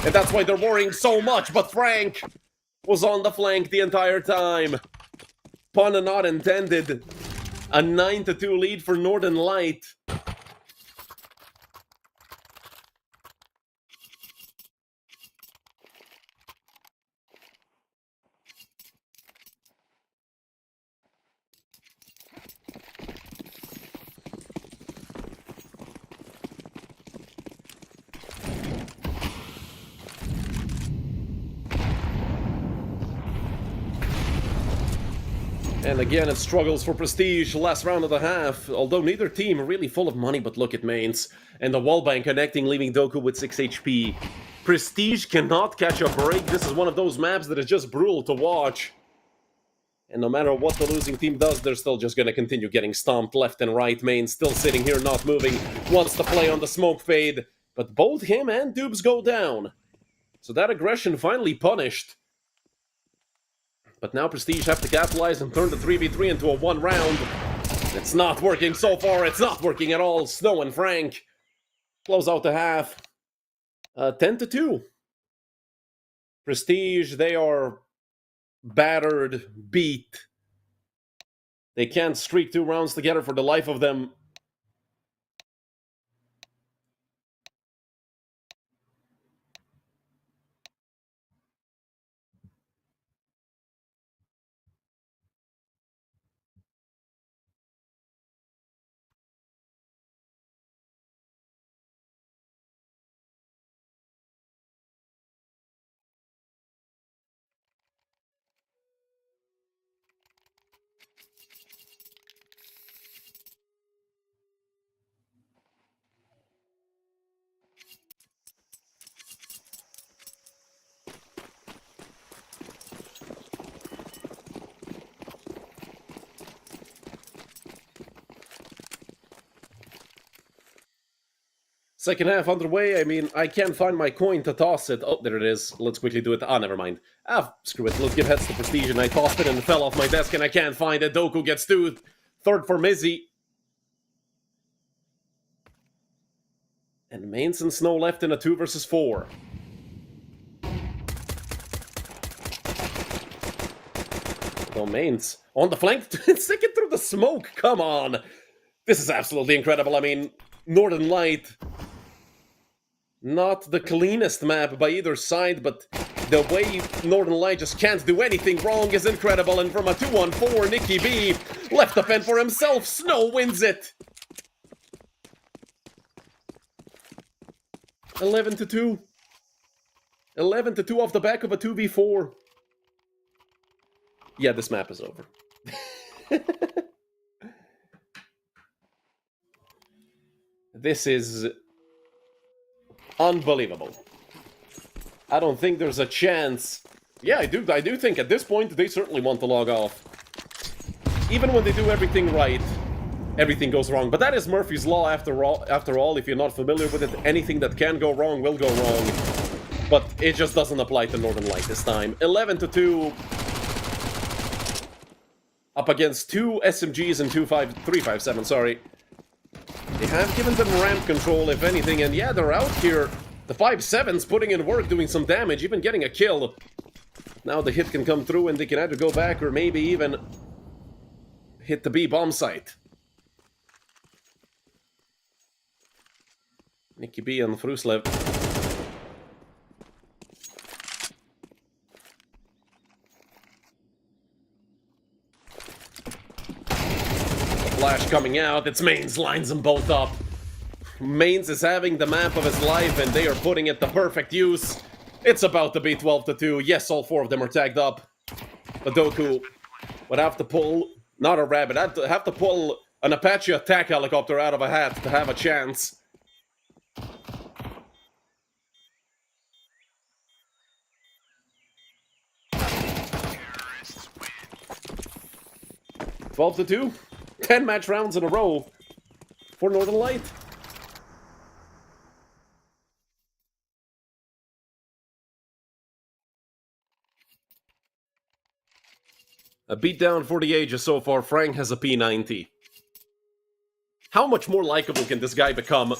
and that's why they're worrying so much, but Frank was on the flank the entire time. Pun not intended. A 9-2 lead for Northern Light. And again, it struggles for Prestige, last round of the half, although neither team are really full of money, but look at Mains. And the wallbang connecting, leaving Doku with 6 HP. Prestige cannot catch a break. This is one of those maps that is just brutal to watch. And no matter what the losing team does, they're still just going to continue getting stomped left and right. Mains still sitting here, not moving, wants to play on the smoke fade. But both him and Dubes go down. So that aggression finally punished. But now Prestige have to capitalize and turn the 3v3 into a 1 round. It's not working so far. It's not working at all. Snow and Frank close out the half. 10-2. Prestige, they are battered, beat. They can't streak 2 rounds together for the life of them. Second half underway. I mean, I can't find my coin to toss it. Oh, there it is. Let's quickly do it. Ah, never mind. Ah, screw it. Let's give heads to Prestige, and I tossed it and it fell off my desk, and I can't find it. Doku gets 2. Third for Mizzy. And Mains and Snow left in a 2 versus 4. Oh, Mains on the flank, sticking through the smoke. Come on. This is absolutely incredible. I mean, Northern Light, not the cleanest map by either side, but the way Northern Light just can't do anything wrong is incredible. And from a 2-on-4, Nicky B left the pen for himself. Snow wins it. 11-2. 11-2 off the back of a 2v4. Yeah, this map is over. This is unbelievable. I don't think there's a chance. Yeah, I do think at this point they certainly want to log off. Even when they do everything right, everything goes wrong. But that is Murphy's Law after all. If you're not familiar with it, anything that can go wrong will go wrong. But it just doesn't apply to Northern Light this time. 11-2. Up against 2 SMGs and 357, sorry. They have given them ramp control, if anything, and yeah, they're out here. The 5-7's putting in work, doing some damage, even getting a kill. Now the hit can come through and they can either go back or maybe even hit the B bomb site. Nicky B and Fruslev. Flash coming out, it's Mains, lines them both up. Mains is having the map of his life and they are putting it to perfect use. It's about to be 12-2. Yes, all 4 of them are tagged up. But Doku would have to pull, not a rabbit, have to pull an Apache attack helicopter out of a hat to have a chance. 12-2. 10 match rounds in a row for Northern Light. A beatdown for the ages so far. Frank has a P90. How much more likable can this guy become?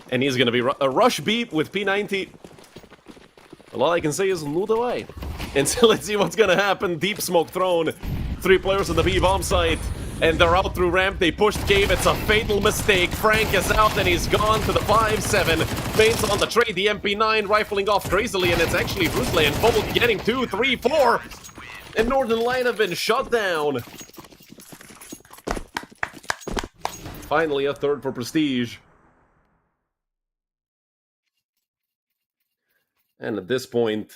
And he's gonna be a rush beat with P90. Well, all I can say is loot away. And so let's see what's gonna happen. Deep smoke thrown. 3 players on the B-bomb site. And they're out through ramp. They pushed cave. It's a fatal mistake. Frank is out and he's gone to the 5-7. Faints on the trade. The MP9 rifling off crazily. And it's actually Brusley and Bubble getting 2, 3, 4. And Northern Light have been shut down. Finally, a third for Prestige. And at this point,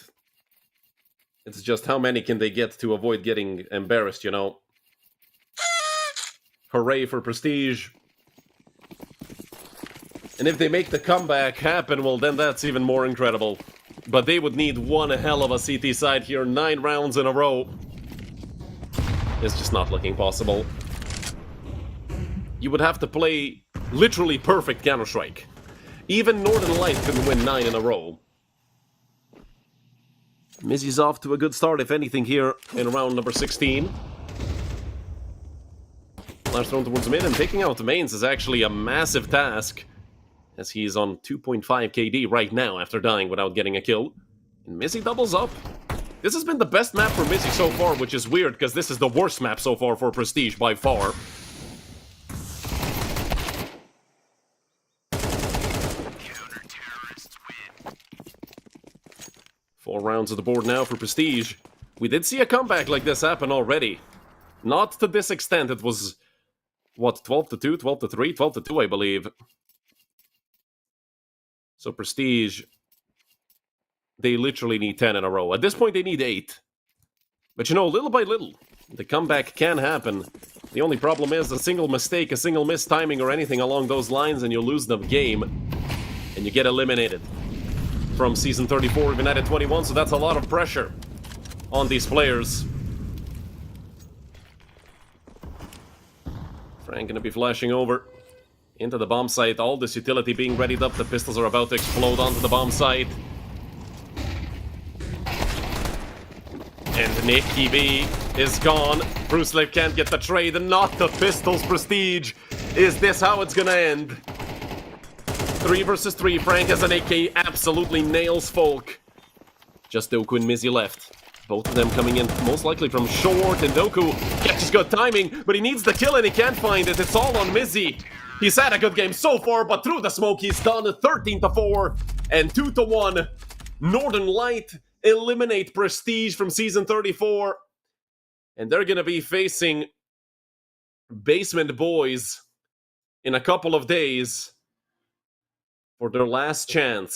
it's just how many can they get to avoid getting embarrassed, you know? Hooray for Prestige. And if they make the comeback happen, well, then that's even more incredible. But they would need one hell of a CT side here. 9 rounds in a row. It's just not looking possible. You would have to play literally perfect Counter-Strike. Even Northern Light couldn't win 9 in a row. Mizzy's off to a good start, if anything, here in round number 16. Flash thrown towards mid, and taking out the mains is actually a massive task, as he's on 2.5 KD right now after dying without getting a kill. And Mizzy doubles up. This has been the best map for Mizzy so far, which is weird, because this is the worst map so far for Prestige by far. Four rounds of the board now for Prestige. We did see a comeback like this happen already. Not to this extent. It was, what, 12-2, 12-3, 12-2, I believe. So Prestige, they literally need 10 in a row. At this point, they need 8. But you know, little by little, the comeback can happen. The only problem is a single mistake, a single missed timing or anything along those lines, and you lose the game. And you get eliminated from Season 34 of United21, so that's a lot of pressure on these players. Frank gonna be flashing over into the bomb site. All this utility being readied up. The pistols are about to explode onto the bomb site. And Nicky B is gone. Bruce can't get the trade, and not the pistols. Prestige. Is this how it's gonna end? 3 versus 3. Frank has an AK, absolutely nails Folk. Just Doku and Mizzy left. Both of them coming in most likely from short, and Doku catches good timing, but he needs the kill and he can't find it. It's all on Mizzy. He's had a good game so far, but through the smoke he's done. 13-4 and 2-1. Northern Light eliminate Prestige from Season 34. And they're gonna be facing Basement Boys in a couple of days for their last chance